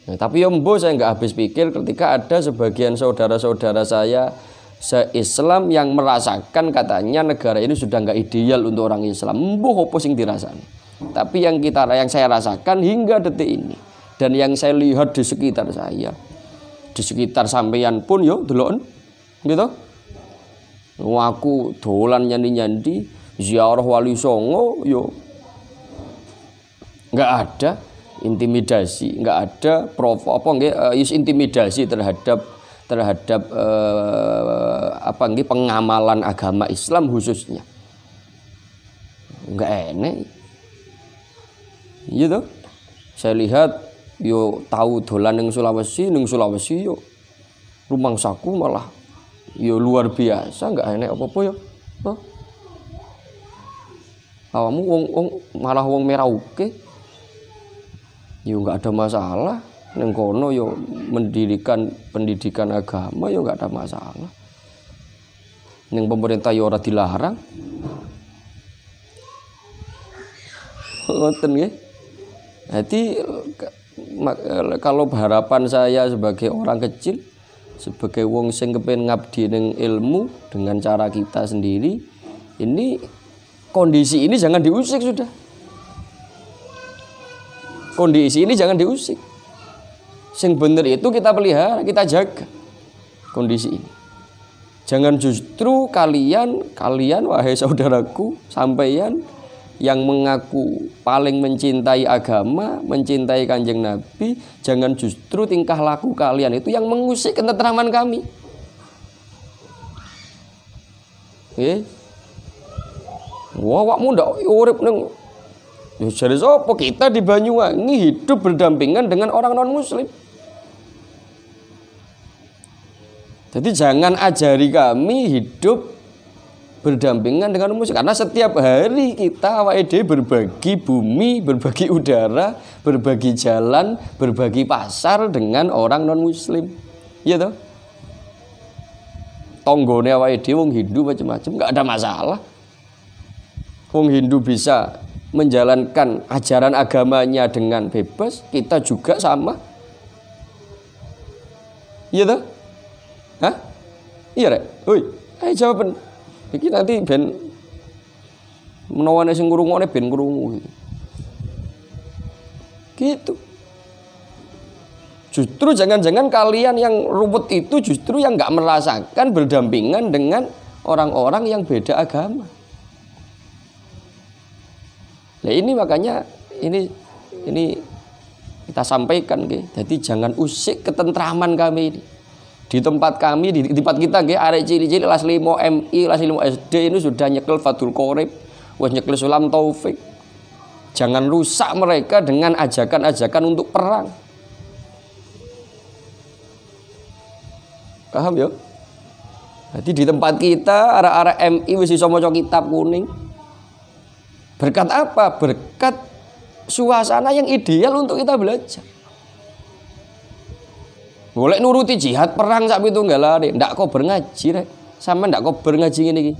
Nah, tapi ya mbo saya nggak habis pikir ketika ada sebagian saudara-saudara saya se-Islam yang merasakan katanya negara ini sudah nggak ideal untuk orang Islam. Mbo opo sing dirasani. Tapi yang saya rasakan hingga detik ini dan yang saya lihat di sekitar saya, di sekitar sampeyan pun yo deloken gitu. Aku dolan nyandi-nyandi ziarah Wali Songo yo enggak ada intimidasi, enggak ada intimidasi terhadap pengamalan agama Islam khususnya. Enggak enak. Gitu. Saya lihat yo tahu dolan ning Sulawesi yo rumangsaku malah yo luar biasa, enggak enek apa-apa yo. Awamu wong malah wong Merauke yo enggak ada masalah. Ning kono yo mendirikan pendidikan agama yo enggak ada masalah. Ning pemerintah yo ora dilarang. Ngoten nggih. Jadi kalau harapan saya sebagai orang kecil, sebagai wong sing kepen ngabdi ning ilmu dengan cara kita sendiri, ini kondisi ini jangan diusik sudah. Kondisi ini jangan diusik. Sing bener itu kita pelihara, kita jaga kondisi ini. Jangan justru kalian wahai saudaraku, sampeyan yang mengaku paling mencintai agama, mencintai Kanjeng Nabi, jangan justru tingkah laku kalian itu yang mengusik ketentraman kami. Wah, awakmu ndak urip ning jare sapa kita di Banyuwangi hidup berdampingan dengan orang non muslim. Jadi jangan ajari kami hidup berdampingan dengan musik, karena setiap hari kita awake dhewe berbagi bumi, berbagi udara, berbagi jalan, berbagi pasar dengan orang non muslim. Iya toh? Tonggone awake dhewe wong Hindu macam-macam, enggak ada masalah. Wong Hindu bisa menjalankan ajaran agamanya dengan bebas, kita juga sama. Iya toh? Hah? Iya rek. Hoi, ayo jawaban. Iki nanti ben menawane sing ngrungokne ben krungu gitu. Justru jangan-jangan kalian yang ruwet itu justru yang nggak merasakan berdampingan dengan orang-orang yang beda agama. Nah ini makanya ini kita sampaikan, jadi jangan usik ketentraman kami ini. Di tempat kami, di tempat kita, arek cili-cili kelas 5 MI, kelas 5 SD ini sudah nyekel Fathul Qorib, wis nyekel Sulam Taufik. Jangan rusak mereka dengan ajakan-ajakan untuk perang. Paham ya? Jadi di tempat kita arek-arek MI wis iso maca kitab kuning. Berkat apa? Berkat suasana yang ideal untuk kita belajar. Boleh nuruti jihad perang sak pitunggalane, ndak kober ngaji rek. Sama ndak kober ngaji ngene iki.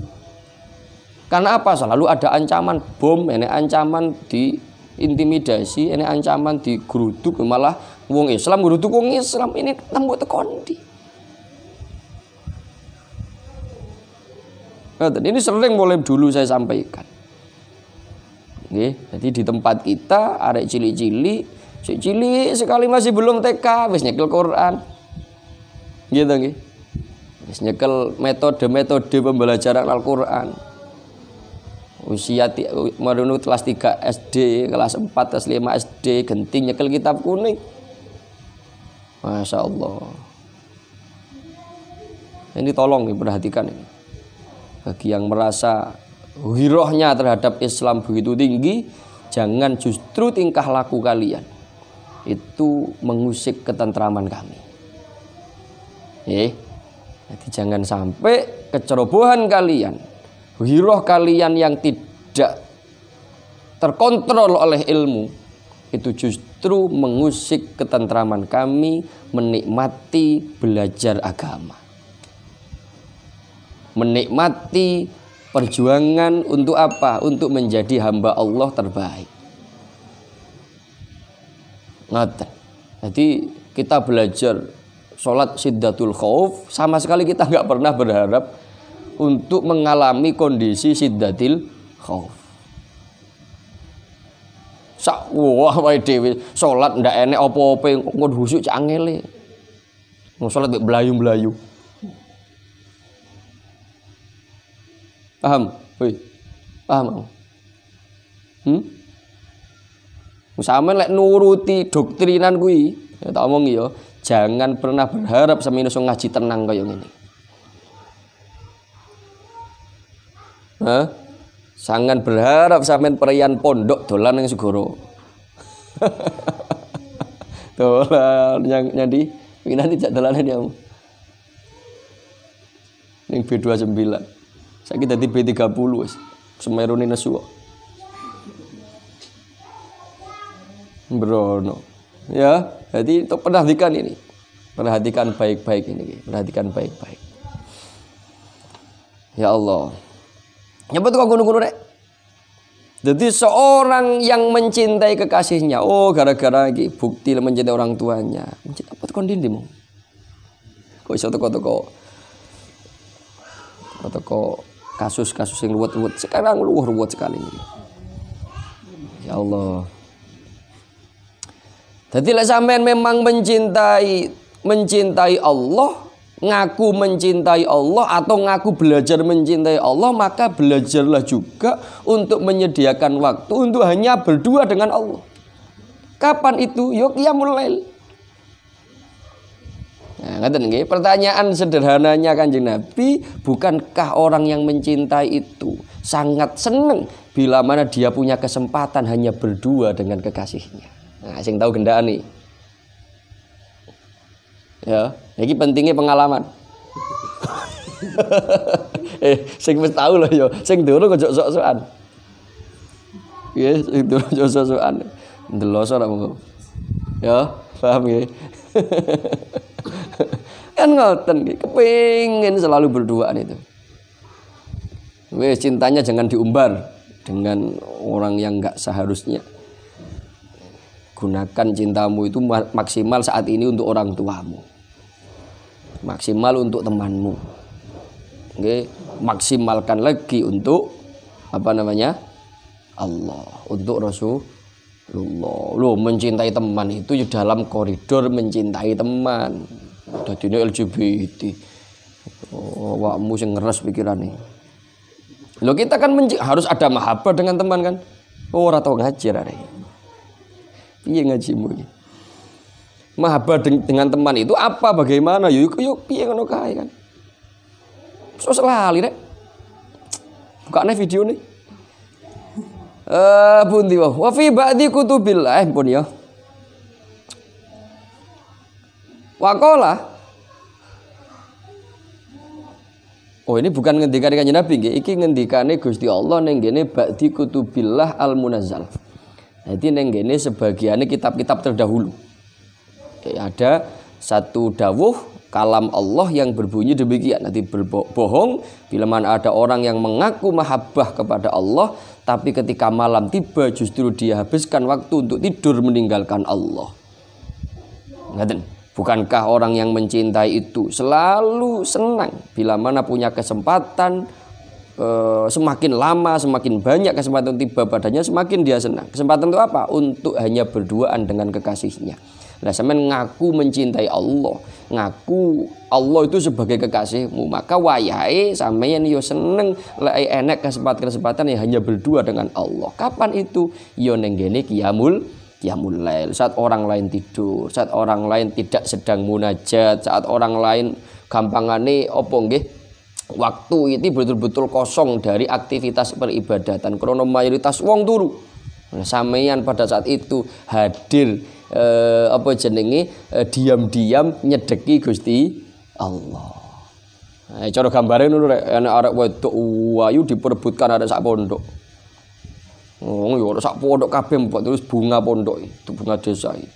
Karena apa? Selalu ada ancaman bom, ini ancaman diintimidasi, ini ancaman digeruduk, malah wong Islam geruduk wong Islam, ini tembok tekondi. Nah, ini sering mulai dulu saya sampaikan. Oke, jadi di tempat kita arek cili-cili, cili sekali masih belum TK, wis nyekel Quran. Gitu nggih. Wis nyekel metode-metode pembelajaran Al-Qur'an. Usia marunu kelas 3 SD, kelas 4, kelas 5 SD, genting nyekel kitab kuning. Masya Allah. Ini tolong diperhatikan ini. Bagi yang merasa hirohnya terhadap Islam begitu tinggi, jangan justru tingkah laku kalian itu mengusik ketentraman kami. Jadi jangan sampai kecerobohan kalian, hiroh kalian yang tidak terkontrol oleh ilmu itu justru mengusik ketentraman kami menikmati belajar agama, menikmati perjuangan untuk apa? Untuk menjadi hamba Allah terbaik. Ngoten. Jadi kita belajar sholat Siddatul Khauf, sama sekali kita nggak pernah berharap untuk mengalami kondisi Siddatil Khauf. Wah, wae dhewe sholat ndak enek apa-apa ngon husuk cak angele. Mau sholat mek belayu-belayu. Paham? Woi. Paham? Sampeyan lek nuruti doktrinan kuwi, ya tak omongi ya, jangan pernah berharap sampeyan iso ngaji tenang kaya ngene. Jangan berharap sampeyan perian pondok dolan ning segoro. Dolan nyandi, winane jak dolanan ya. Ning B29. Saiki dadi B30 wis. Semerune nesu. Brono. Ya, jadi untuk perhatikan ini. Perhatikan baik-baik ini, perhatikan baik-baik. Ya Allah. Nyebut kok ngono-ngono rek. Jadi seorang yang mencintai kekasihnya, oh gara-gara iki bukti mencintai orang tuanya. Mencintai apa kon ndindimu? Kok iso teko-teko kasus-kasus yang ruwet-ruwet. Sekarang ruwet sekali ini. Ya Allah. Jadi lah sampean memang mencintai Allah, ngaku mencintai Allah atau ngaku belajar mencintai Allah, maka belajarlah juga untuk menyediakan waktu untuk hanya berdua dengan Allah. Kapan itu? Yo qiyamul lail. Nah, ngaten nggih, pertanyaan sederhananya Kanjeng Nabi, bukankah orang yang mencintai itu sangat senang bila mana dia punya kesempatan hanya berdua dengan kekasihnya? Nah, sing tahu gendaan nih. Ya, ini pentingnya pengalaman. Sing wis tau lho ya, sing durung aja sok-sokan. Nggih, sing durung aja sok-sokan. Ndeloso ra monggo. Ya, paham nggih. Kan ngoten nggih, kepengin selalu berduaan itu. Wes cintanya jangan diumbar dengan orang yang enggak seharusnya. Gunakan cintamu itu maksimal saat ini untuk orang tuamu. Maksimal untuk temanmu. Oke, maksimalkan lagi untuk apa namanya? Allah, untuk Rasulullah. Lo mencintai teman itu dalam koridor mencintai teman. Dadine LGBT. Oh, awakmu sing ngeres pikirane. Lo kita kan harus ada mahabbah dengan teman kan? Oh, ora tau ngajar arek. Piye ngajimu iki? Mahabbah dengan teman itu apa bagaimana? Yuk piye ngono kae kan. Sos lali rek. Bukane video nih. Pundi wae. Wa fi ba'di kutubillah pun ya. Waqala. Oh ini bukan ngendikane Kanjeng Nabi nggih, iki ngendikane Gusti Allah ning ngene ba'di kutubillah al-munazzal. Jadi ning ngene sebagiane kitab-kitab terdahulu. Ada satu dawuh kalam Allah yang berbunyi demikian. Nanti berbohong bila mana ada orang yang mengaku mahabbah kepada Allah, tapi ketika malam tiba justru dia habiskan waktu untuk tidur meninggalkan Allah. Ngaten. Bukankah orang yang mencintai itu selalu senang bila mana punya kesempatan, semakin lama semakin banyak kesempatan tiba padanya semakin dia senang. Kesempatan itu apa? Untuk hanya berduaan dengan kekasihnya. Nah, sampean ngaku mencintai Allah, ngaku Allah itu sebagai kekasihmu, maka wayahe sampeyan yo seneng lek enek kesempatan ya hanya berdua dengan Allah. Kapan itu? Yo ning ngene qiyamul lail, saat orang lain tidur, saat orang lain tidak sedang munajat, saat orang lain gampangane opo nggih? Waktu itu betul-betul kosong dari aktivitas peribadatan karena mayoritas wong turu. Nah, sampeyan pada saat itu hadir diam-diam nyedeki Gusti Allah. Nah, cara gambare ngono rek, ana arek wedok ayu diperebutkan arek sak pondok. Oh, yo sak pondok kabeh mbok terus bunga pondok itu bunga desa iki.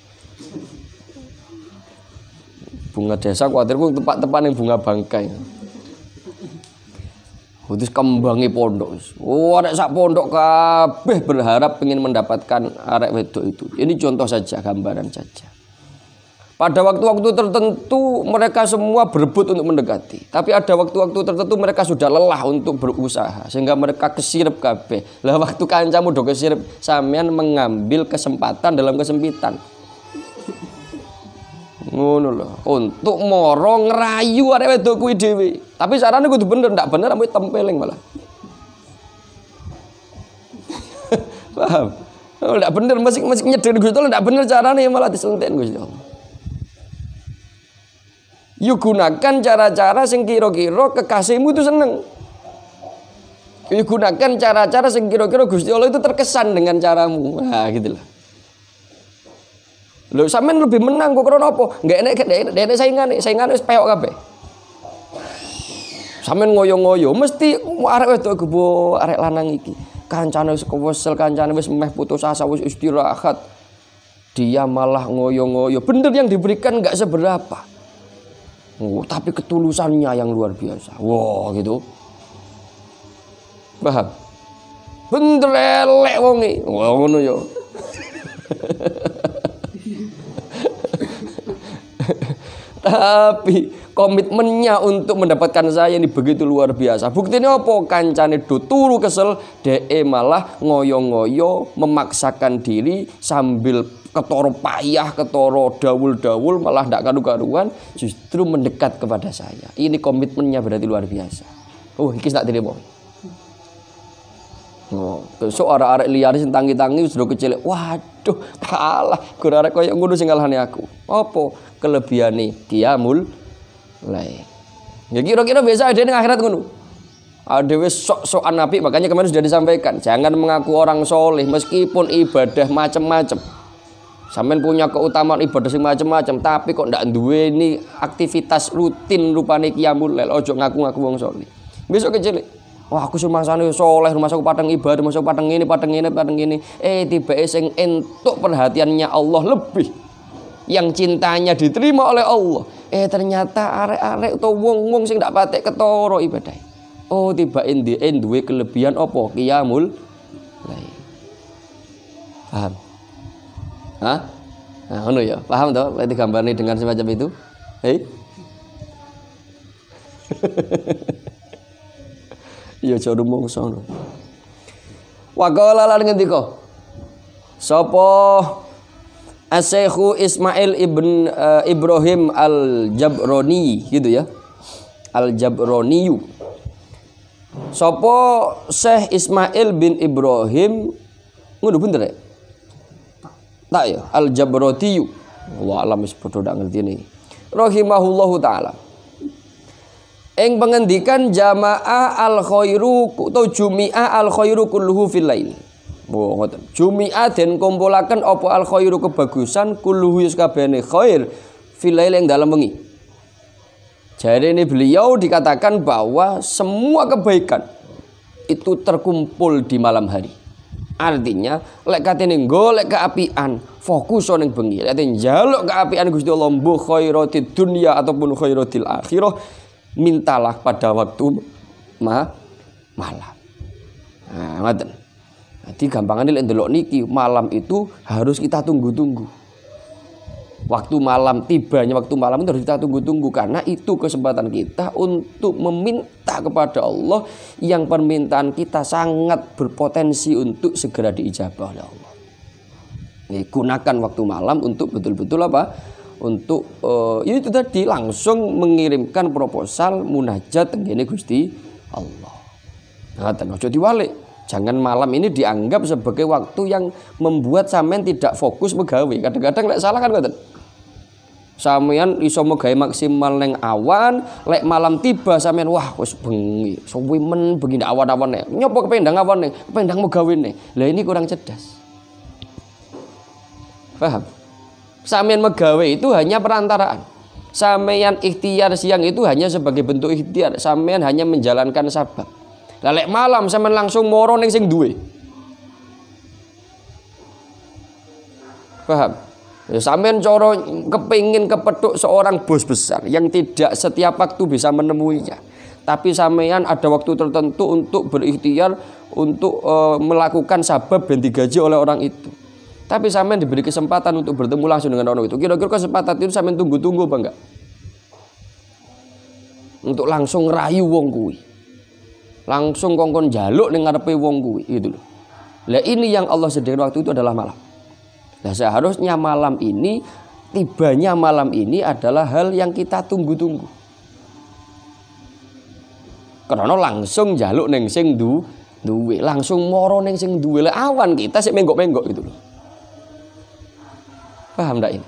Bunga desa kuwatir ku tempat-tempat yang bunga bangkai. Terus kembangi pondok. Oh, arek sak pondok kabeh berharap ingin mendapatkan arek wedok itu. Ini contoh saja, gambaran saja. Pada waktu-waktu tertentu mereka semua berebut untuk mendekati. Tapi ada waktu-waktu tertentu mereka sudah lelah untuk berusaha sehingga mereka kesirep kabeh. Lah waktu kancamu do kesirep, sampean mengambil kesempatan dalam kesempitan. Ngono lho, untuk moro ngerayu arek wedok kuwi dhewe. Tapi carane kudu bener, ndak bener ampe tempeling malah. Paham? Oh, ndak bener mesti nyeder Gusti Allah, ndak bener carane malah diselenten Gusti Allah. Yuk gunakan cara-cara sing kira-kira kekasihmu itu seneng. Yuk gunakan cara-cara sing kira-kira Gusti Allah itu terkesan dengan caramu. Nah, gitu lah. Lho sampean lebih menang kok karena apa? Enggak enek saingane wis peok kabeh. Sampean ngoyo-ngoyo mesti arek wedok gebo arek lanang iki. Kancane wis kewesel, kancane wis meh putus asa, wis istirahat. Dia malah ngoyo-ngoyo. Bener yang diberikan enggak seberapa. Oh, tapi ketulusannya yang luar biasa. Wah, gitu. Paham? Bener elek wonge. Wah, ngono yo. Tapi komitmennya untuk mendapatkan saya ini begitu luar biasa. Buktinya apa? Kancane do turu kesel, DE malah ngoyo-ngoyo memaksakan diri sambil ketoro payah, ketoro dawul-dawul, malah ndak karu-karuan justru mendekat kepada saya. Ini komitmennya berarti luar biasa. Oh, iki tak terima. Oh, besok arek-arek liar sing tangi-tangi sudah kecil. Waduh, kalah. Gur arek koyo ngono sing ngalahane aku. Apa? Kelebihane qiyamul lail. Ya kira-kira biasa ada ning akhirat ngono. Ada wis sok-sokan nabi, makanya kemarin sudah disampaikan, jangan mengaku orang soleh meskipun ibadah macam-macam. Sampean punya keutamaan ibadah sing macam-macam, tapi kok ndak duweni aktivitas rutin rupane qiyamul lail, ojo ngaku-ngaku wong saleh. Besok kecil, wah aku sumangsane saleh, rumahku padang ibadah, rumahku padang ini, padang ini, padang ini. Tibake sing entuk perhatiannya Allah lebih. Yang cintanya diterima oleh Allah. Ternyata arek-arek utawa wong-wong sing ndak patek ketara ibadah. Oh, tibake duwe kelebihan apa? Qiyamul lail. Paham? Hah? Nah, ngono ya. Paham toh? Berarti gambarnya dengan semacam itu. Iya aja rumangsa ngono. Wa qala lan ngendika. Sapa Asy-Syaikh Ismail ibn Ibrahim Al-Jabroni gitu ya. Al-Jabroniyu. Sapa Syekh Ismail bin Ibrahim ngono bener ya? Tak ya, Al-Jabratiyu. Allah alam wis padha ndak ngerti ini. Rahimahullahu taala. Ing pengendikan jamaah al-khairu atau jumi'ah al-khairu kulluhu fil lail. Oh ngoten. Jumi'ah den kumpulaken apa al-khairu kebagusan kulluhu sakabehane khair fil lail ing dalem wengi. Jadi ini beliau dikatakan bahwa semua kebaikan itu terkumpul di malam hari. Artinya lek katene golek keapian fokus ning bengi, lek njaluk keapian Gusti Allah mbuh khairatid dunya ataupun khairatil akhirah, mintalah pada waktu malam. Nah, ngoten. Jadi gampangane lek ndelok niki malam itu harus kita tunggu-tunggu. Waktu malam, tibanya waktu malam itu harus kita tunggu-tunggu karena itu kesempatan kita untuk meminta kepada Allah yang permintaan kita sangat berpotensi untuk segera diijabah oleh Allah. Gunakan waktu malam untuk betul-betul apa? Untuk itu tadi langsung mengirimkan proposal munajat tenggene Gusti Allah. Nah, ojo diwalik. Jangan malam ini dianggap sebagai waktu yang membuat sampean tidak fokus megawe. Kadang-kadang lek salah kan ngoten. Sampean iso megawe maksimal neng awan, lek malam tiba sampean wah wis bengi, suwi men bengi ndak awan-awane. Nyopo kependang awane, kependang megawene. Lah ini kurang cerdas. Paham? Sampean megawe itu hanya perantaraan. Sampean ikhtiar siang itu hanya sebagai bentuk ikhtiar. Sampean hanya menjalankan sabab. Lah lek malam sampean langsung moro ning sing duwe. Paham? Ya, sampean coro kepingin kepethuk seorang bos besar yang tidak setiap waktu bisa menemuinya. Tapi sampean ada waktu tertentu untuk berikhtiar untuk melakukan sabab dan digaji oleh orang itu. Tapi sampean diberi kesempatan untuk bertemu langsung dengan orang itu. Kira-kira kesempatan itu sampean tunggu-tunggu apa enggak? Untuk langsung rayu wong kuwi. Langsung kongkon jaluk ning ngarepe wong kuwi gitu loh. Lah ini yang Allah sediakan waktu itu adalah malam. Nah seharusnya malam ini, tibanya malam ini adalah hal yang kita tunggu-tunggu. Karena langsung jaluk neng sing duwe, langsung moro neng sing duwe. Awan kita sih menggok-menggok gitu loh. Paham ndak ini?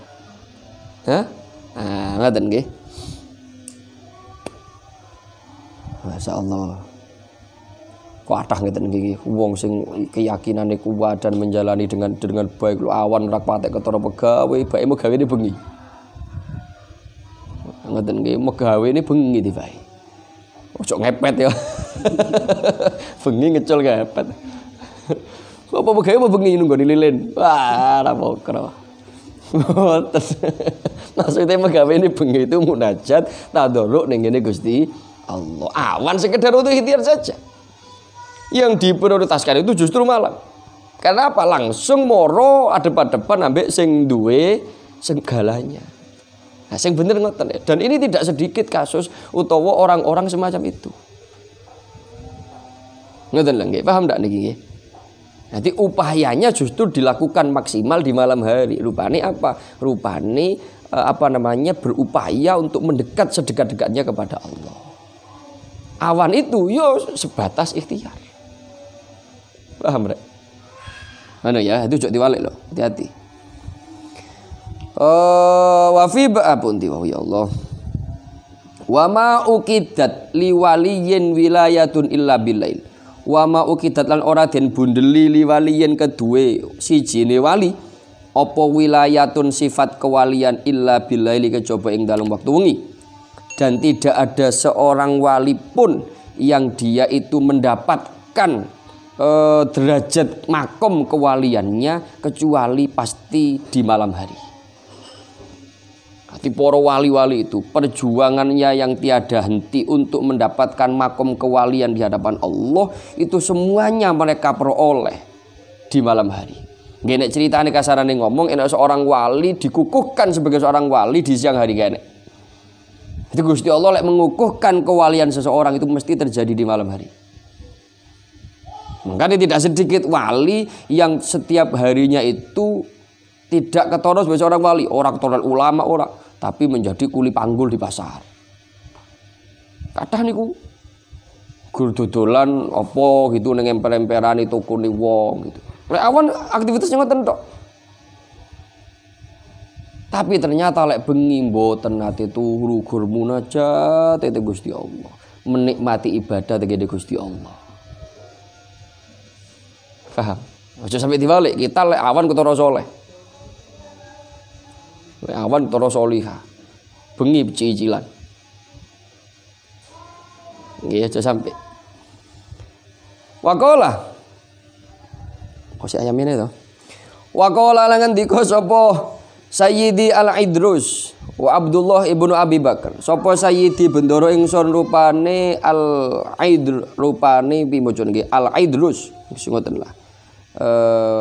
Hah? Nah, ngaten nggih. Masya Allah. Kathah ngeten iki wong sing keyakinane kuat dan menjalani dengan baik lu awan ora patek ketara pegawe bae megawene bengi. Ngeten nggih megawene bengi bae. Ojo ngepet ya. Bengi ngecul ngepet. Apa megawe bengi nunggoni lilin. Wah, ora pokro. Ngoten. Maksudnya megawene bengi itu munajat tadarruk ning ngene Gusti Allah. Awan sekedar untuk ikhtiar saja. Yang diprioritaskan itu justru malam. Karena apa? Langsung moro adep-adepan ambek sing duwe segalanya. Nah, sing bener ngoten ya. Dan ini tidak sedikit kasus utawa orang-orang semacam itu. Ngoten lho nggih, paham ndak niki nggih? Nanti upayanya justru dilakukan maksimal di malam hari. Rupane apa? Rupane berupaya untuk mendekat sedekat-dekatnya kepada Allah. Awan itu yo sebatas ikhtiar. Paham rek? Mana ya? Itu jok diwalik loh. Hati-hati. Wa fi ba'apun ya Allah. Wa ma uqidat liwaliyin wilayatun illa billail. Wa ma uqidat lan ora den bundeli liwaliyin kedue sijine wali apa wilayatun sifat kewalian illa billaili kejaba ing dalam waktu wengi. Dan tidak ada seorang wali pun yang dia itu mendapatkan derajat makom kewaliannya kecuali pasti di malam hari. Hati para wali-wali itu perjuangannya yang tiada henti untuk mendapatkan makom kewalian di hadapan Allah itu semuanya mereka peroleh di malam hari. Gini ceritanya kasarane ngomong, enak seorang wali dikukuhkan sebagai seorang wali di siang hari gini. Itu Gusti Allah mengukuhkan kewalian seseorang itu mesti terjadi di malam hari. Makanya tidak sedikit wali yang setiap harinya itu tidak ketara sebagai seorang wali, orang keturunan ulama orang, tapi menjadi kuli panggul di pasar. Kadang niku gur dodolan apa gitu ning emper-emperan itu kuni wong gitu. Lek awan aktivitasnya ngoten tok. Tapi ternyata lek bengi mboten nate turu gur munajat te Gusti Allah, menikmati ibadah te Gusti Allah. Paham? Aja sampai dibalik, kita lek awan ketara saleh. Lek awan ketara salihah. Bengi cicilan. Nggih aja sampai. Waqala. Kok si ayam ini to? Waqala lan ngendika sapa Sayyidi Al-Idrus wa Abdullah ibnu Abi Bakar. Sapa Sayyidi bendoro ingsun rupane Al-Idr rupane pimoco niki Al-Idrus. Sing ngoten lah.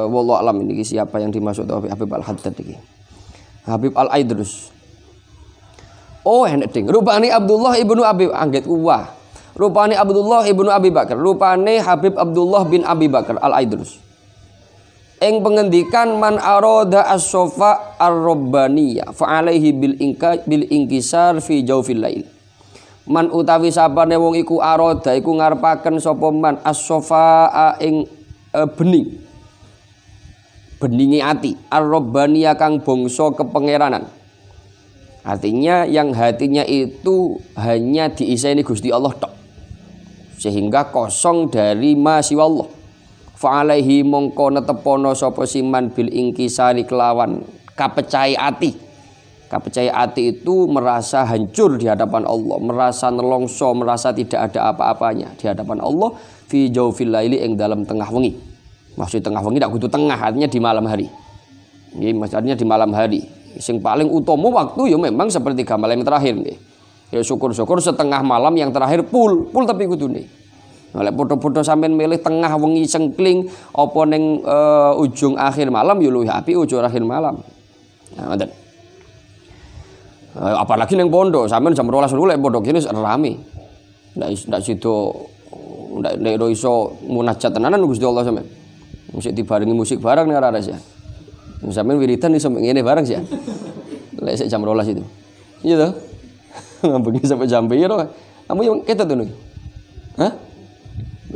Wallahu alam ini siapa yang dimaksud Habib Al-Haddad iki. Habib Al-Idrus. Oh enek ding. Rupane Abdullah ibnu Abi angget wah. Rupane Abdullah ibnu Abi Bakar. Rupane Habib Abdullah bin Abi Bakar Al-Idrus. Ing pengendikan man arada as-sofa ar-rabbaniyah fa alaihi bil inkisar fi jawfil lail. Man utawi sapane wong iku arada iku ngarepaken sapa man as-sofa ing bening. Beningi ati ar-rabbaniyah kang bangsa kepangeranan. Artinya yang hatinya itu hanya diiseni Gusti Allah tok. Sehingga kosong dari masiwa Allah. Fa'alaihi mongko netepono sapa siman bil ingkisari kelawan kapecai ati. Kapecai ati itu merasa hancur di hadapan Allah, merasa nelongso, merasa tidak ada apa-apanya di hadapan Allah fi jawfil laili ing dalam tengah wengi. Maksud tengah wengi tak kudu tengah, artinya di malam hari. Nggih, maksudnya di malam hari. Sing paling utama waktu ya memang sepertiga malam yang terakhir nggih. Ya syukur-syukur setengah malam yang terakhir full tapi kudune. Lek podo-podo sampean milih tengah wengi sengkling apa ning ujung akhir malam ya luwih apik ujung akhir malam. Nah, ngoten. Apalagi ning pondok, sampean jam 12 lek pondok kene rame. Ndak sido ndak iso munajat tenanan Gusti Allah sampean. Musik dibarengi musik bareng nek ora sih. Sampean wiridan iso ngene bareng sih. Lek jam 12 itu. Iya toh? Ngambengi sampai jam piro? Kamu yang ketet to niku. Hah?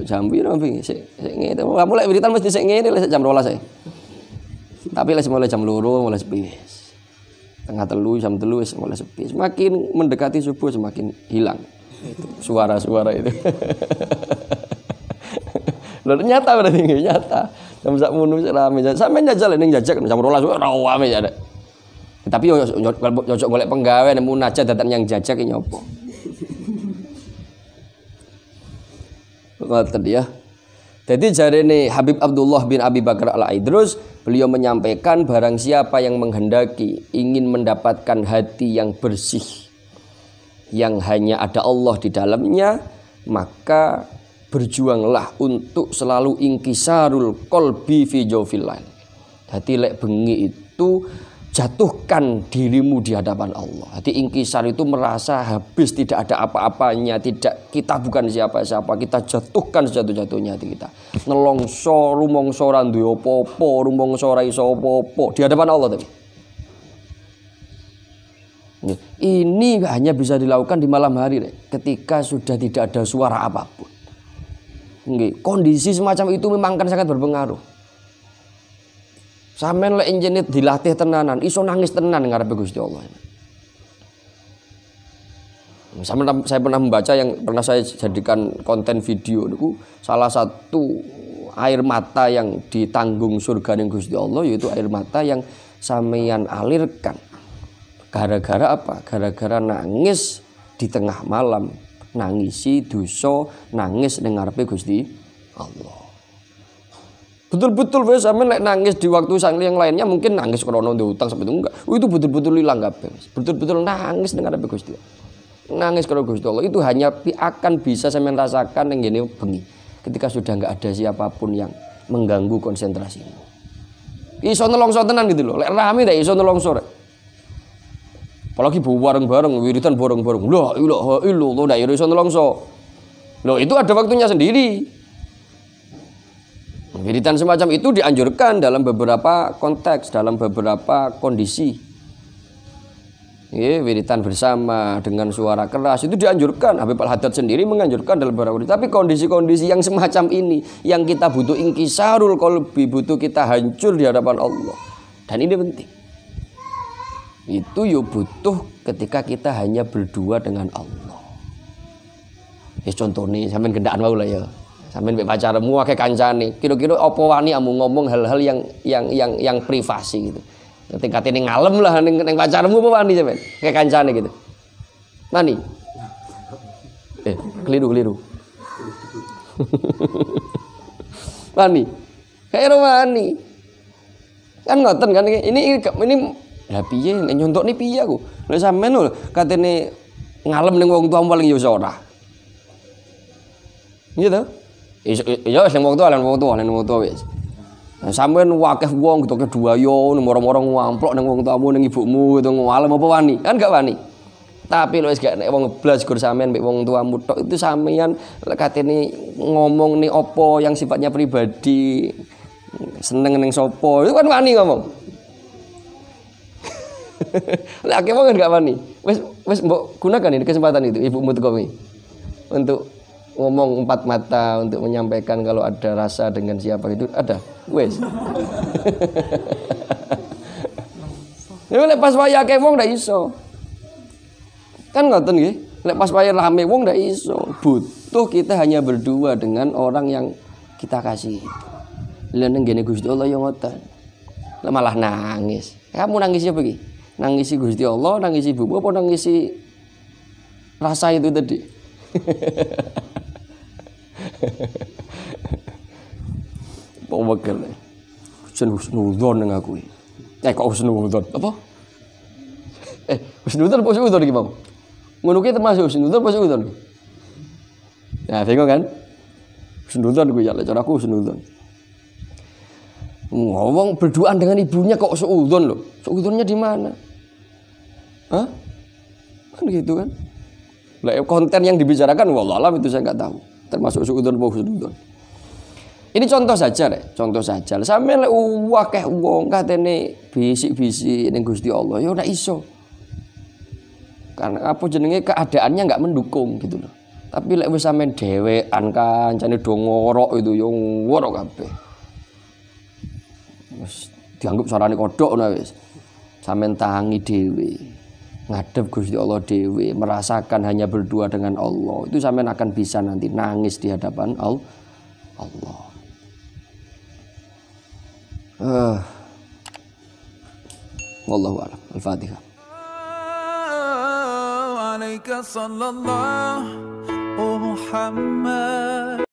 Jam piro mbi sik ngene. Kamu lek wiritan mesti sik ngene lek jam 12 ae. Tapi lek mulai jam 2 mulai sepi. Tengah telu jam 3 wis mulai sepi. Semakin mendekati subuh semakin hilang suara-suara itu. Lho nyata berarti nyata. Jam sak munu rame. Sampe njajal ning jajak jam 12 ora rame ya. Tapi yo cocok golek penggawe nemu munajat datang yang jajak iki nyopo. Ngoten ya. Jadi jarene Habib Abdullah bin Abi Bakar Al-Idrus, beliau menyampaikan barang siapa yang menghendaki ingin mendapatkan hati yang bersih, yang hanya ada Allah di dalamnya, maka berjuanglah untuk selalu ingkisarul qalbi fi jawfil lail. Jadi lek bengi itu jatuhkan dirimu di hadapan Allah. Jadi ingkisar itu merasa habis, tidak ada apa-apanya, kita bukan siapa-siapa, kita jatuhkan sejatuh-jatuhnya hati kita. Nelongso, rumongso ora duwe apa-apa, rumongso ora iso apa-apa di hadapan Allah tadi. Ini hanya bisa dilakukan di malam hari, ketika sudah tidak ada suara apapun. Kondisi semacam itu memang kan sangat berpengaruh. Sampeyan lek injene dilatih tenanan, iso nangis tenan ngarepe Gusti Allah. Saya pernah membaca yang pernah saya jadikan konten video niku, salah satu air mata yang ditanggung surga ning Gusti Allah yaitu air mata yang sampeyan alirkan. Gara-gara apa? Gara-gara nangis di tengah malam, nangisi dosa, nangis ning ngarepe Gusti Allah. Betul-betul wis sampean lek nangis di waktu sang yang lainnya mungkin nangis krana ndek utang sampai itu enggak. Itu betul-betul ilang kabeh. Betul-betul nangis ning ngarepe Gusti Allah. Nangis karena Gusti Allah itu hanya akan bisa sampean rasakan ning ngene bengi. Ketika sudah enggak ada siapapun yang mengganggu konsentrasimu. Iso nelongso tenan gitu loh. Lek rame ndak iso nelongso rek. Apalagi bareng-bareng, wiridan bareng-bareng. La ilaha illallah, ndak iso nelongso. Loh, itu ada waktunya sendiri. Wiridan semacam itu dianjurkan dalam beberapa konteks, dalam beberapa kondisi. Wiridan bersama dengan suara keras itu dianjurkan. Habib Al-Haddad sendiri menganjurkan dalam beberapa kondisi. Tapi kondisi-kondisi yang semacam ini, yang kita butuh inkisarul qalbi, butuh kita hancur di hadapan Allah. Dan ini penting. Itu butuh ketika kita hanya berdua dengan Allah. Contohnya sampean gendaan wae lah ya. Sampean mbek pacarmu akeh kancane. Kira-kira apa wani amu ngomong hal-hal yang privasi gitu. Ketika ini ngalem lah ning pacarmu apa wani sampean? Kayak kancane gitu. Wani. Keliru. Wani. Kayak wani. Kan ngoten kan ini lah piye nek nyontokne piye aku? Lha sampean lho katene ngalem ning wong tuamu paling ya ora. Iya to? Ya wis ning wong tua wis. Nah, sampean wakeh wong gitu ke duayo moro-moro ngamplok ning wong tuamu ning ibumu gitu ngalem apa wani? Kan gak wani. Tapi lho wis gak nek wong ngeblas gur sampean mbek wong tuamu tok itu sampean katene ngomong nih apa yang sifatnya pribadi seneng ning sapa itu kan wani ngomong. Lah akeh wong gak wani. Wis mbok gunakan ini kesempatan itu ibumu teko untuk ngomong empat mata untuk menyampaikan kalau ada rasa dengan siapa itu ada. Wis. Ya lek pas wayah akeh wong ndak iso. Kan ngoten nggih. Lek pas wayah rame wong ndak iso. Butuh kita hanya berdua dengan orang yang kita kasih. Lha ning ngene Gusti Allah ya ngoten. Lek malah nangis. Kamu nangis apa iki? Nangisi Gusti Allah, nangisi ibumu apa nangisi rasa itu tadi? Pemegel. Husnudzon nang aku. Kok husnudzon? Apa? Husnudzon apa husnudzon iki, Bang? Ngono ki termasuk husnudzon apa husnudzon? Nah, bingung kan? Husnudzon ku ya, cara aku husnudzon. Ngomong berduaan dengan ibunya kok suudzon loh. Suudzonnya di mana? Hah? Kan gitu kan? Lah konten yang dibicarakan wallahualam itu saya enggak tahu. Termasuk suudzon apa husnudzon. Ini contoh saja deh, contoh saja. Sampe lek akeh wong katene bisik-bisik ning Gusti Allah ya ora iso. Karena apa jenenge keadaannya enggak mendukung gitu loh. Tapi lek wis sampean dhewean kancane do ngorok itu yo ngorok kabeh. Wis dianggap sarane kodhok ngono wis. Sampean tangi dhewe. Ngadep Gusti Allah dhewe, merasakan hanya berdua dengan Allah. Itu sampean akan bisa nanti nangis di hadapan Allah. Wallahu a'lam. Al-Fatihah. Alaika sallallahu Muhammad